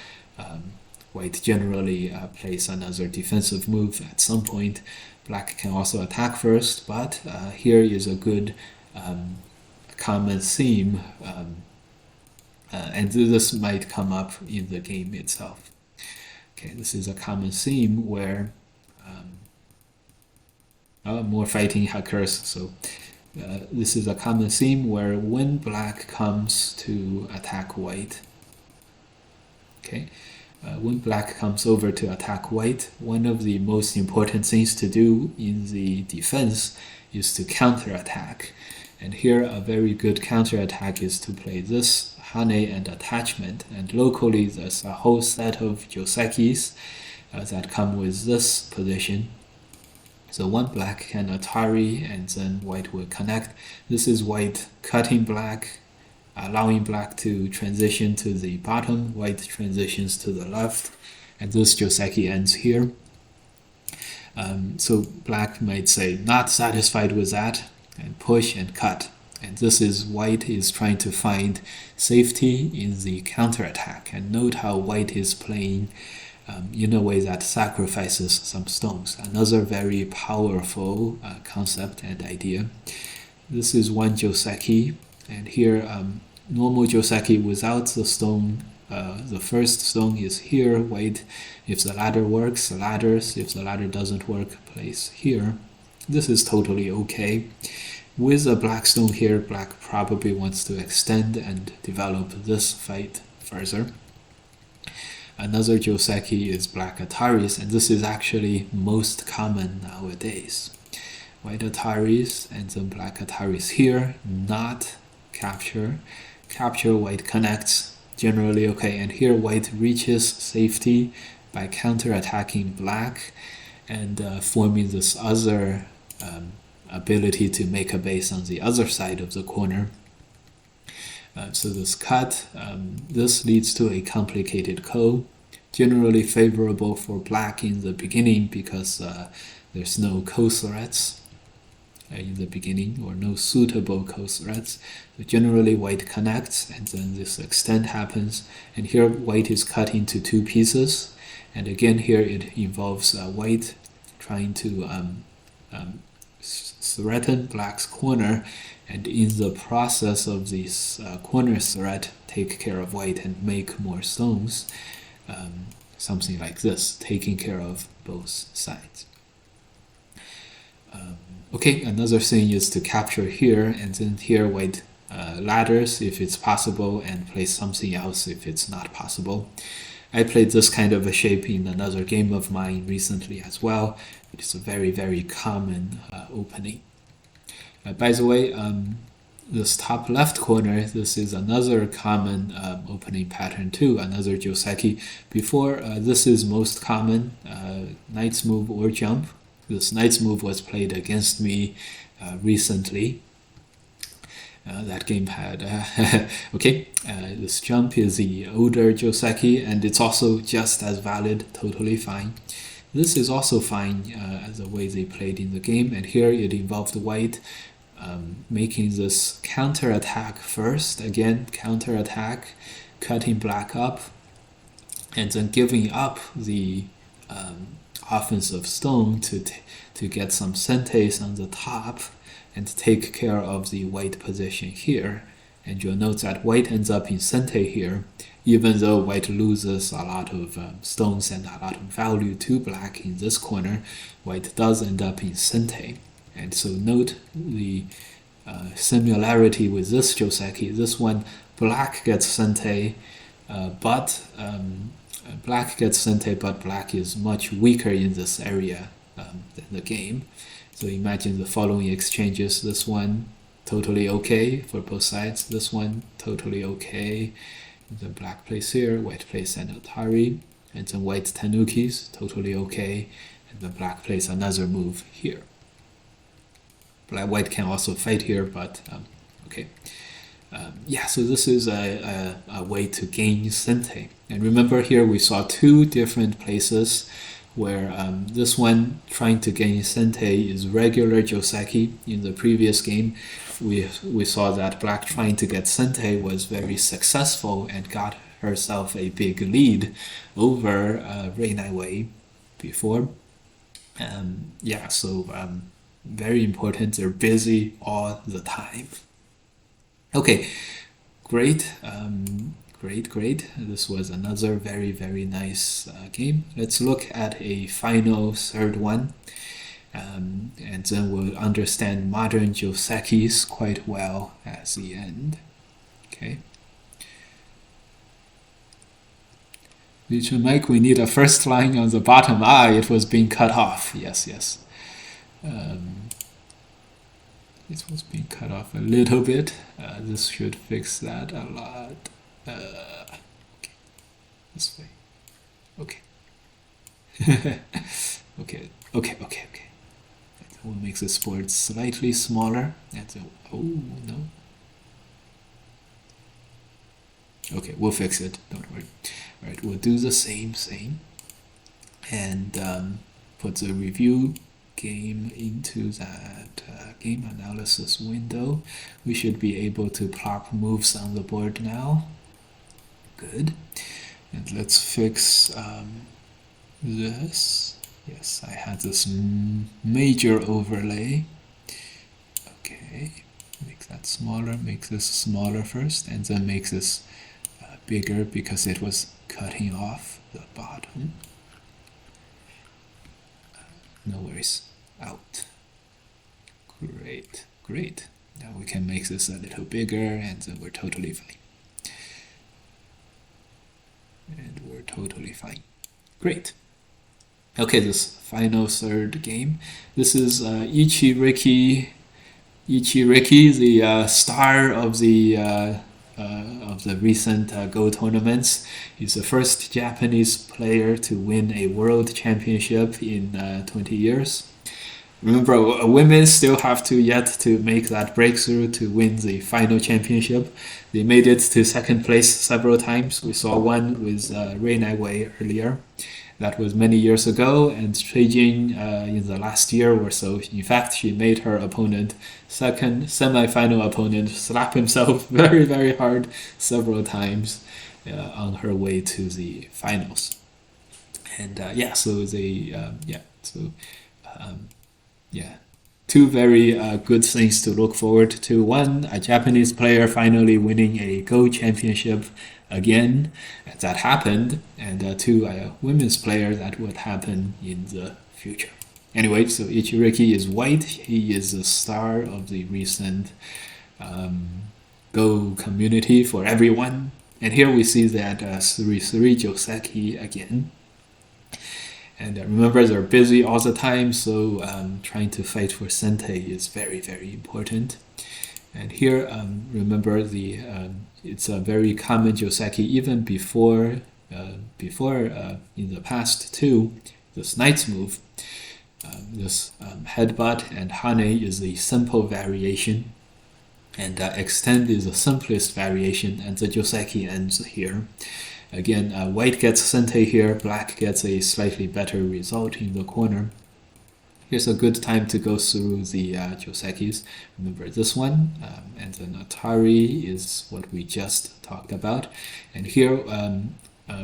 white generally plays another defensive move at some point. Black can also attack first, but here is a good common theme, and this might come up in the game itself. Okay, this is a common theme where more fighting occurs. So this is a common theme where when black comes to attack white, okay, when black comes over to attack white, one of the most important things to do in the defense is to counterattack. And here a very good counterattack is to play this hane and attachment. And locally there's a whole set of Josekis that come with this position. So one black can Atari and then white will connect. This is white cutting black, allowing black to transition to the bottom. White transitions to the left, and this Joseki ends here. So black might say not satisfied with that and push and cut. And this is white is trying to find safety in the counterattack. And note how white is playing in a way that sacrifices some stones. Another very powerful concept and idea. This is one Joseki, and here normal Joseki without the stone. The first stone is here. White, if the ladder works, ladders. If the ladder doesn't work, place here. This is totally okay. With a black stone here, black probably wants to extend and develop this fight further. Another Joseki is black Ataris, and this is actually most common nowadays. White Ataris and then black Ataris here, not capture. Capture, white connects, generally okay. And here white reaches safety by counter-attacking black and forming this other ability to make a base on the other side of the corner. So this cut, this leads to a complicated ko, generally favorable for black in the beginning because there's no ko threats in the beginning, or no suitable ko threats. So generally white connects, and then this extend happens, and here white is cut into two pieces, and again here it involves white trying to threaten black's corner, and in the process of this corner threat, take care of white and make more stones. Something like this, taking care of both sides. Okay, another thing is to capture here, and then here white ladders if it's possible, and place something else if it's not possible. I played this kind of a shape in another game of mine recently as well. It's a very, very common opening. By the way, this top left corner, this is another common opening pattern too, another Joseki. Before, this is most common, knight's move or jump. This knight's move was played against me recently. That game had, okay, this jump is the older Joseki, and it's also just as valid, totally fine. This is also fine as the way they played in the game, and here it involved white making this counter-attack first, again, counter-attack, cutting black up, and then giving up the offensive stone to get some senteis on the top and take care of the white position here. And you'll note that white ends up in sentei here, even though white loses a lot of stones and a lot of value to black in this corner, white does end up in sentei. And so note the similarity with this Joseki. This one, black gets sentei, but black is much weaker in this area than the game. So imagine the following exchanges. This one, totally okay for both sides. This one, totally okay. The black plays here, white plays an Atari, and then white Tanukis, totally okay. And the black plays another move here. White can also fight here, but okay. Yeah, so this is a way to gain sentei. And remember here we saw two different places where this one trying to gain sentei is regular Joseki. In the previous game, we saw that black trying to get sentei was very successful and got herself a big lead over Reinai Wei before. Yeah, so very important. They're busy all the time. Okay, great. Great. This was another very, very nice game. Let's look at a final third one. And then we'll understand modern Josekis quite well at the end. Okay. Teacher Mike, we need a first line on the bottom. It was being cut off. Yes. It was being cut off a little bit. This should fix that a lot. Okay. This way. Okay. Okay. We'll make this board slightly smaller. Oh, no. Okay, we'll fix it. Don't worry. All right, we'll do the same thing. And put the review game into that game analysis window. We should be able to plop moves on the board now. Good. And let's fix this. Yes, I had this major overlay. Okay, make that smaller, make this smaller first, and then make this bigger because it was cutting off the bottom. No worries. Out. Great. Now we can make this a little bigger, and then we're totally fine. And we're we're totally fine. Great. Okay, this final third game. This is Ichiriki, the star of the recent Go tournaments. He's the first Japanese player to win a world championship in 20 years. Remember, women still have to yet to make that breakthrough to win the final championship. They made it to second place several times. We saw one with Rei Wei earlier. That was many years ago, and Cui Jin in the last year or so, in fact, she made her opponent, second semi-final opponent, slap himself very, very hard several times on her way to the finals. And two very good things to look forward to. One, a Japanese player finally winning a Go championship again. That happened. And two, a women's player that would happen in the future. Anyway, so Ichiriki is white. He is the star of the recent Go community for everyone. And here we see that 3-3 Joseki again. And remember, they're busy all the time, so trying to fight for Sentei is very, very important. And here, remember, it's a very common Joseki even before in the past too. This knight's move, this headbutt and hane is the simple variation, and extend is the simplest variation, and the Joseki ends here. Again, white gets Sentei here, black gets a slightly better result in the corner. Here's a good time to go through the Josekis. Remember this one, and then Atari is what we just talked about. And here,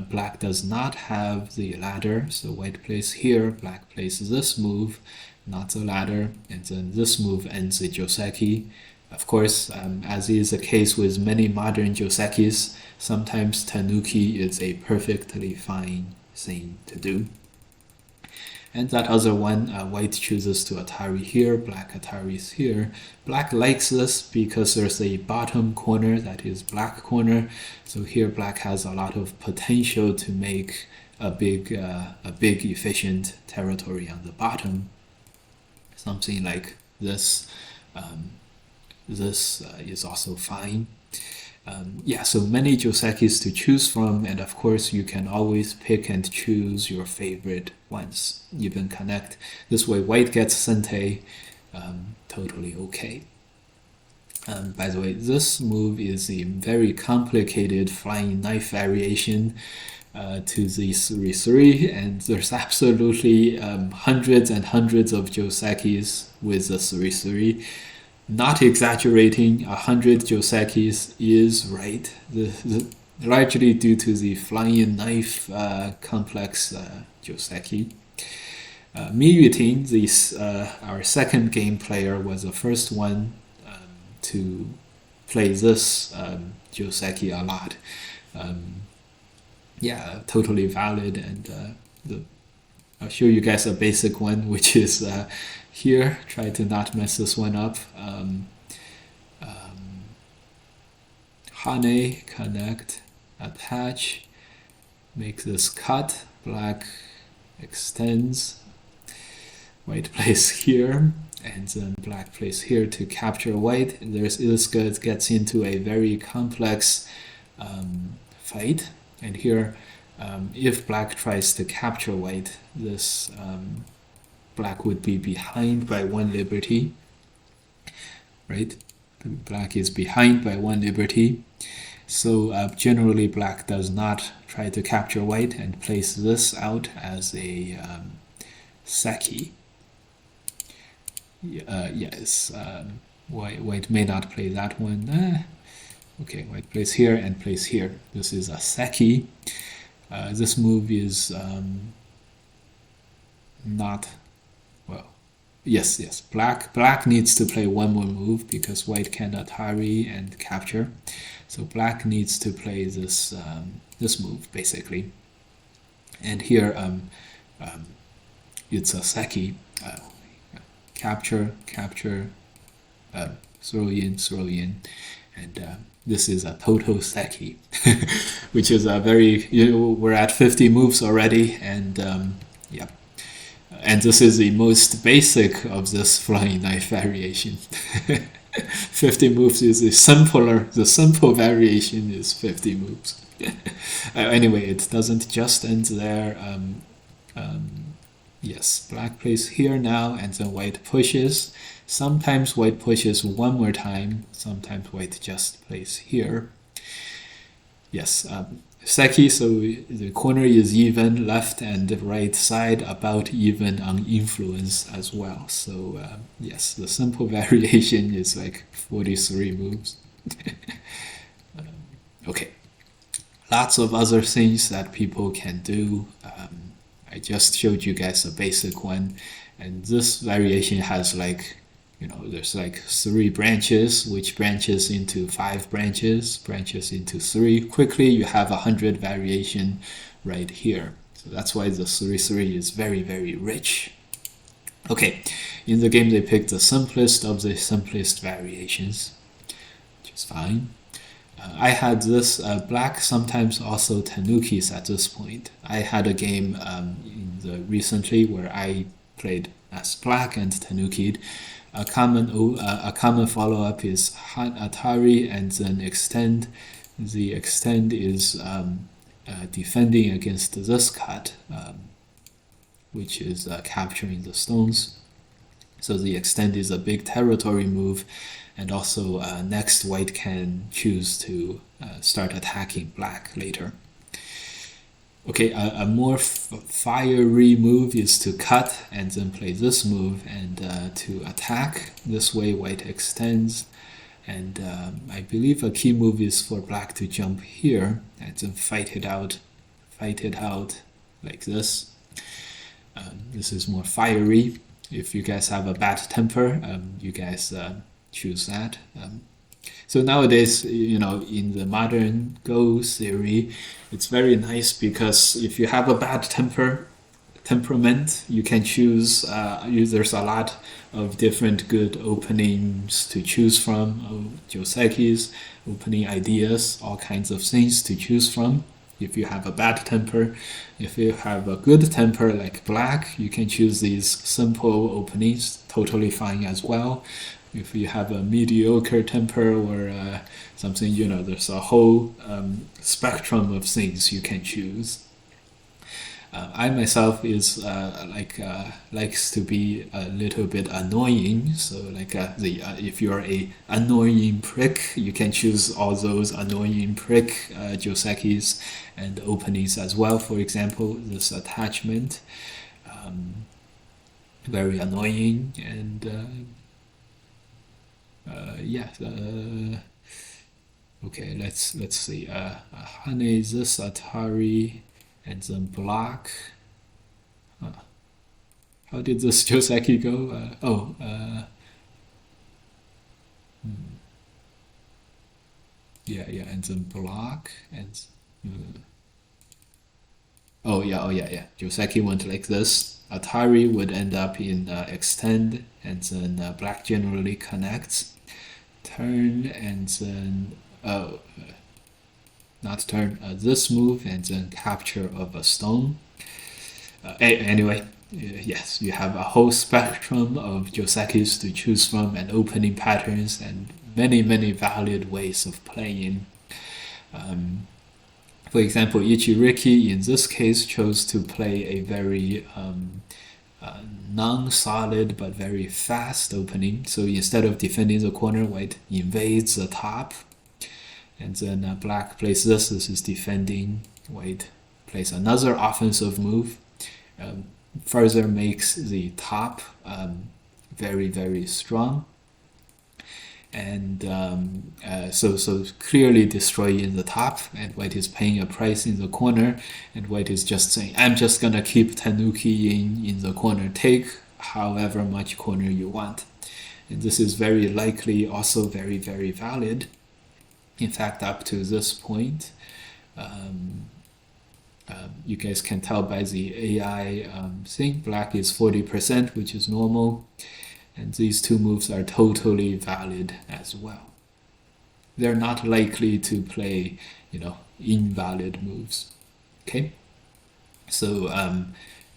black does not have the ladder, so white plays here, black plays this move, not the ladder, and then this move ends the Joseki. Of course, as is the case with many modern Josekis, sometimes Tanuki is a perfectly fine thing to do. And that other one, white chooses to Atari here, black Atari's here. Black likes this because there's a bottom corner that is black corner. So here black has a lot of potential to make a big efficient territory on the bottom. Something like this. This is also fine. So many Josekis to choose from, and of course you can always pick and choose your favorite ones, even connect. This way white gets Sentei, totally okay. By the way, this move is a very complicated flying knife variation to the 3-3, and there's absolutely hundreds and hundreds of Josekis with the 3-3. Not exaggerating, 100 Josekis is right, largely due to the flying knife complex Joseki. Miyutin, our second game player, was the first one to play this Joseki a lot. Totally valid, and I'll show you guys a basic one, which is here. Try to not mess this one up. Hane, connect, attach, make this cut, black extends, white plays here, and then black plays here to capture white. And this gets into a very complex fight, and here if black tries to capture white, this black would be behind by 1 liberty, right? Black is behind by 1 liberty. So generally black does not try to capture white and plays this out as a seki. Yes, white may not play that one. Okay, white plays here and plays here. This is a seki. This move is not, well, yes. Black needs to play one more move because white can Atari and capture. So black needs to play this this move basically. And here it's a seki. Capture, throw in, and this is a total seki, which is a very, we're at 50 moves already, and yeah. And this is the most basic of this flying knife variation. 50 moves is the simple variation is 50 moves. Anyway, it doesn't just end there. Yes, black plays here now, and then white pushes. Sometimes white pushes one more time, sometimes white just plays here. Yes, seki, so the corner is even, left and right side about even on influence as well. So yes, the simple variation is like 43 moves. Okay, lots of other things that people can do. I just showed you guys a basic one, and this variation has like, there's like 3 branches, which branches into 5 branches, branches into 3. Quickly, you have 100 variation right here. So that's why the 3-3 is very, very rich. Okay, in the game they picked the simplest of the simplest variations, which is fine. I had this black, sometimes also tanukis at this point. I had a game recently where I played as black and tanuki'd. A common follow-up is Atari and then extend. The extend is defending against this cut, which is capturing the stones. So the extend is a big territory move, and also next white can choose to start attacking black later. Okay, a more fiery move is to cut and then play this move and to attack. This way white extends, and I believe a key move is for black to jump here and then fight it out like this. This is more fiery. If you guys have a bad temper, you guys choose that. So nowadays, in the modern Go theory, it's very nice because if you have a bad temperament, you can choose. There's a lot of different good openings to choose from, josekis, opening ideas, all kinds of things to choose from. If you have a bad temper, if you have a good temper like black, you can choose these simple openings, totally fine as well. If you have a mediocre temper or something, there's a whole spectrum of things you can choose. I myself is likes to be a little bit annoying. So if you're a annoying prick, you can choose all those annoying prick josekis and openings as well. For example, this attachment, very annoying, and okay, let's see. Hane, this Atari, and then block. How did this joseki go? Yeah, and then block and. Oh yeah. Joseki went like this. Atari would end up in extend, and then black generally connects. Turn, and then not turn, this move, and then capture of a stone. Anyway, yes, you have a whole spectrum of josekis to choose from, and opening patterns, and many valid ways of playing. For example, Ichiriki in this case chose to play a very non-solid but very fast opening. So instead of defending the corner, white invades the top, and then black plays this. This is defending. White plays another offensive move. Further makes the top very strong, and so clearly destroying the top, and white is paying a price in the corner, and white is just saying, I'm just gonna keep tanuki in the corner, take however much corner you want. And this is very likely also very valid. In fact, up to this point, you guys can tell by the AI thing, black is 40%, which is normal. And these two moves are totally valid as well. they're not likely to play, invalid moves. Okay, so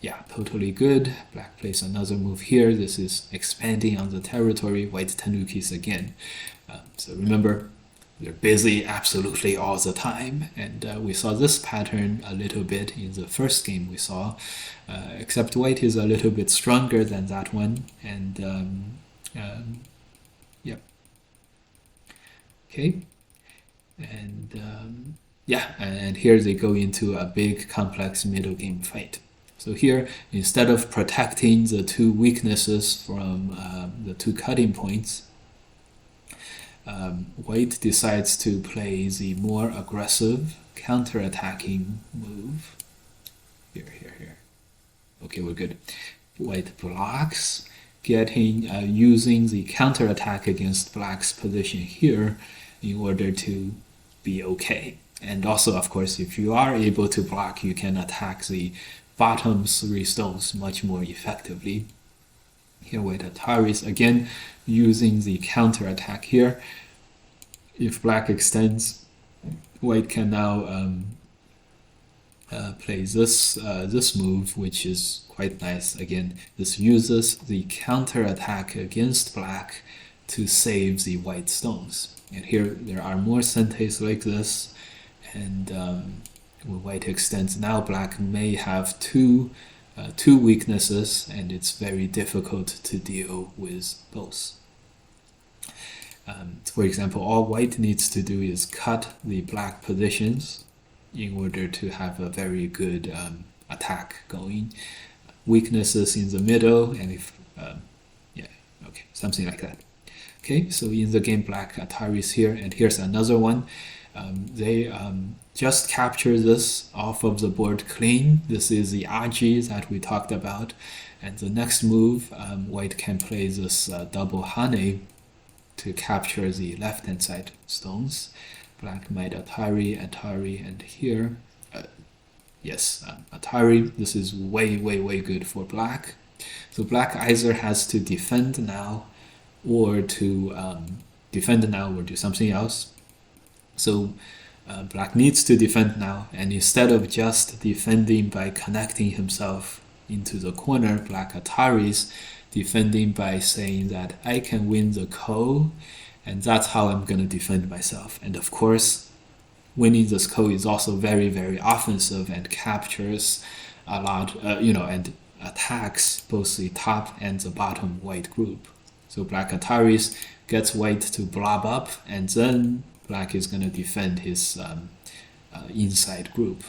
yeah, totally good. Black plays another move here. This is expanding on the territory. White tanukis again. So remember, they're busy absolutely all the time, and we saw this pattern a little bit in the first game we saw, except white is a little bit stronger than that one, and yep. Okay, and yeah, and here they go into a big complex middle game fight. So here, instead of protecting the two weaknesses from the two cutting points, white decides to play the more aggressive counter-attacking move. Here. Okay, we're good. White blocks, using the counter-attack against black's position here in order to be okay. And also, of course, if you are able to block, you can attack the bottom 3 stones much more effectively. Here white Ataris again using the counter-attack here. If black extends, white can now play this move, which is quite nice. Again, this uses the counter-attack against black to save the white stones. And here there are more senteis like this, and when white extends now, black may have two weaknesses, and it's very difficult to deal with both. For example, all white needs to do is cut the black positions in order to have a very good attack going. Weaknesses in the middle, and if yeah, okay, something like that. Okay, so in the game, black Ataris here, and here's another one. They just capture this off of the board clean. This is the Aji that we talked about, and the next move, white can play this double Hane to capture the left-hand side stones. Black might Atari, and here, yes, Atari. This is way good for black. So black either has to defend now, or to do something else. So black needs to defend now, and instead of just defending by connecting himself into the corner, black Ataris defending by saying that I can win the ko, and that's how I'm going to defend myself. And of course, winning this ko is also very offensive and captures a lot, and attacks both the top and the bottom white group. So black Ataris gets white to blob up, and then black is going to defend his inside group.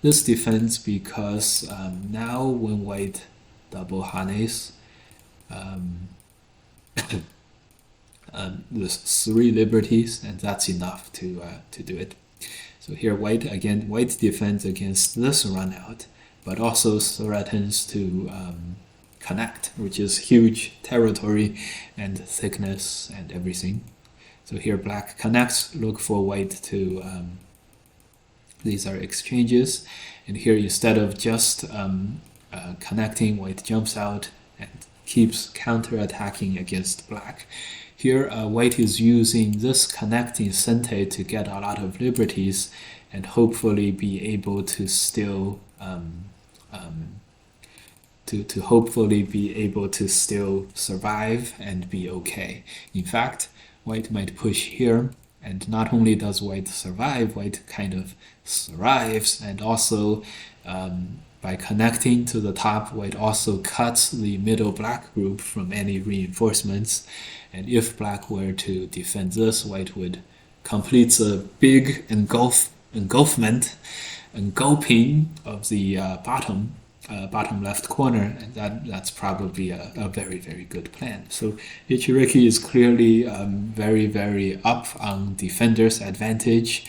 This defends because now when white double Hanes, there's 3 liberties, and that's enough to do it. So here white defends against this run out, but also threatens to connect, which is huge territory and thickness and everything. So here black connects, look for white to, these are exchanges, and here instead of just connecting, white jumps out and keeps counter-attacking against black. Here white is using this connecting sentei to get a lot of liberties and hopefully be able to still to hopefully be able to still survive and be okay. In fact, white might push here, and not only does white survive, white kind of thrives, and also by connecting to the top, white also cuts the middle black group from any reinforcements. And if black were to defend this, white would complete the big engulping of the bottom left corner, and that's probably a very good plan. So Ichiriki is clearly very up on defender's advantage,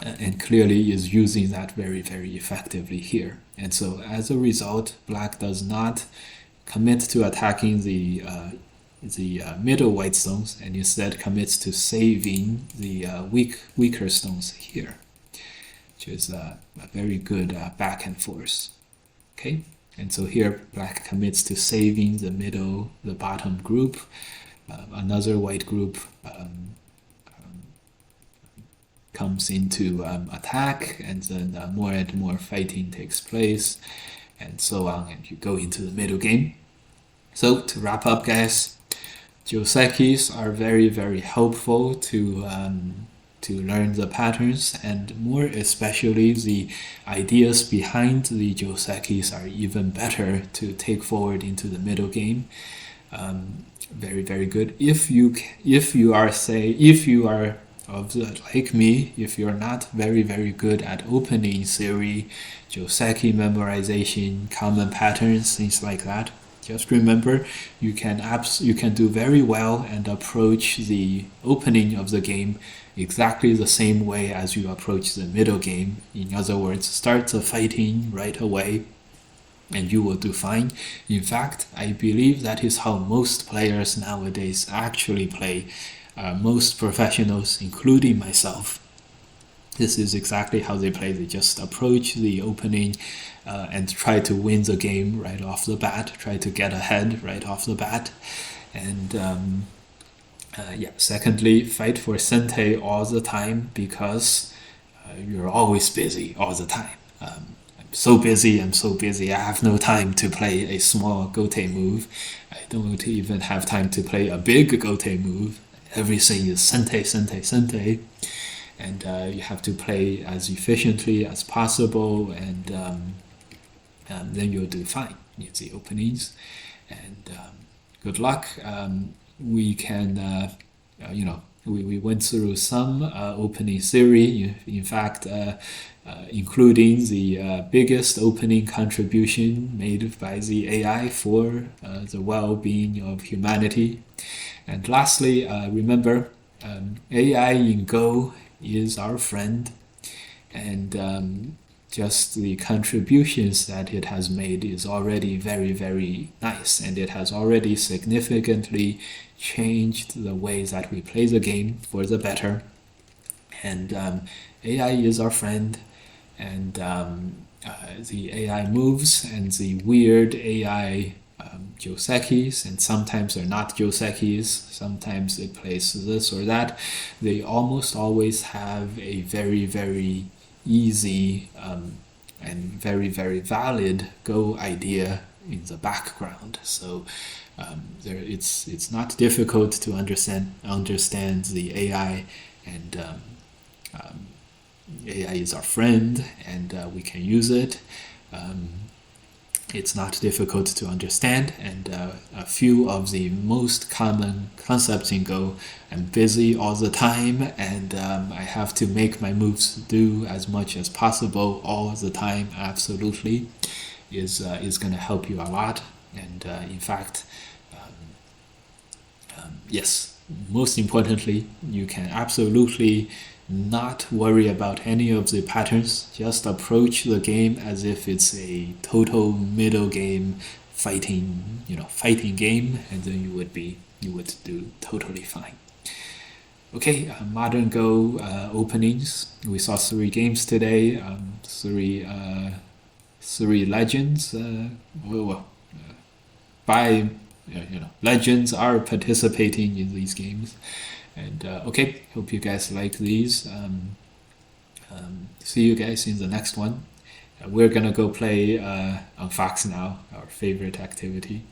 and clearly is using that very effectively here. And so as a result, black does not commit to attacking the middle white stones, and instead commits to saving the weaker stones here, which is a very good back and forth. Okay, and so here black commits to saving the bottom group. another white group comes into attack, and then more and more fighting takes place, and so on, and you go into the middle game. So to wrap up, guys, Josekis are very, very helpful to learn the patterns, and more especially the ideas behind the Josekis are even better to take forward into the middle game. Very, very good. If you are like me, if you're not very, very good at opening theory, Joseki memorization, common patterns, things like that, just remember you can do very well and approach the opening of the game exactly the same way as you approach the middle game. In other words, start the fighting right away and you will do fine. In fact, I believe that is how most players nowadays actually play. Most professionals, including myself, this is exactly how they play. They just approach the opening and try to win the game right off the bat, try to get ahead right off the bat. And secondly, fight for Sente all the time, because you're always busy all the time. I'm so busy, I have no time to play a small Gote move. I don't even have time to play a big Gote move. Everything is Sente, Sente, Sente. And you have to play as efficiently as possible, and then you'll do fine in the openings. And good luck. We can, we went through some opening theory. In fact, including the biggest opening contribution made by the AI for the well-being of humanity. And lastly, remember, AI in Go is our friend, and just the contributions that it has made is already very, very nice, and it has already significantly changed the way that we play the game for the better. And AI is our friend, and the AI moves and the weird AI Josekis, and sometimes they're not Josekis, sometimes it plays this or that, they almost always have a very, very easy and very, very valid Go idea in the background. So it's not difficult to understand the AI, and AI is our friend, and we can use it. It's not difficult to understand, and a few of the most common concepts in Go, I'm busy all the time, and I have to make my moves do as much as possible all the time, absolutely, is going to help you a lot. And in fact, yes, most importantly, you can absolutely not worry about any of the patterns. Just approach the game as if it's a total middle game fighting game, and then you would do totally fine. Okay, modern Go openings. We saw 3 games today. 3 legends. Legends are participating in these games. And okay, hope you guys like these. See you guys in the next one. We're gonna go play on Fox now, our favorite activity.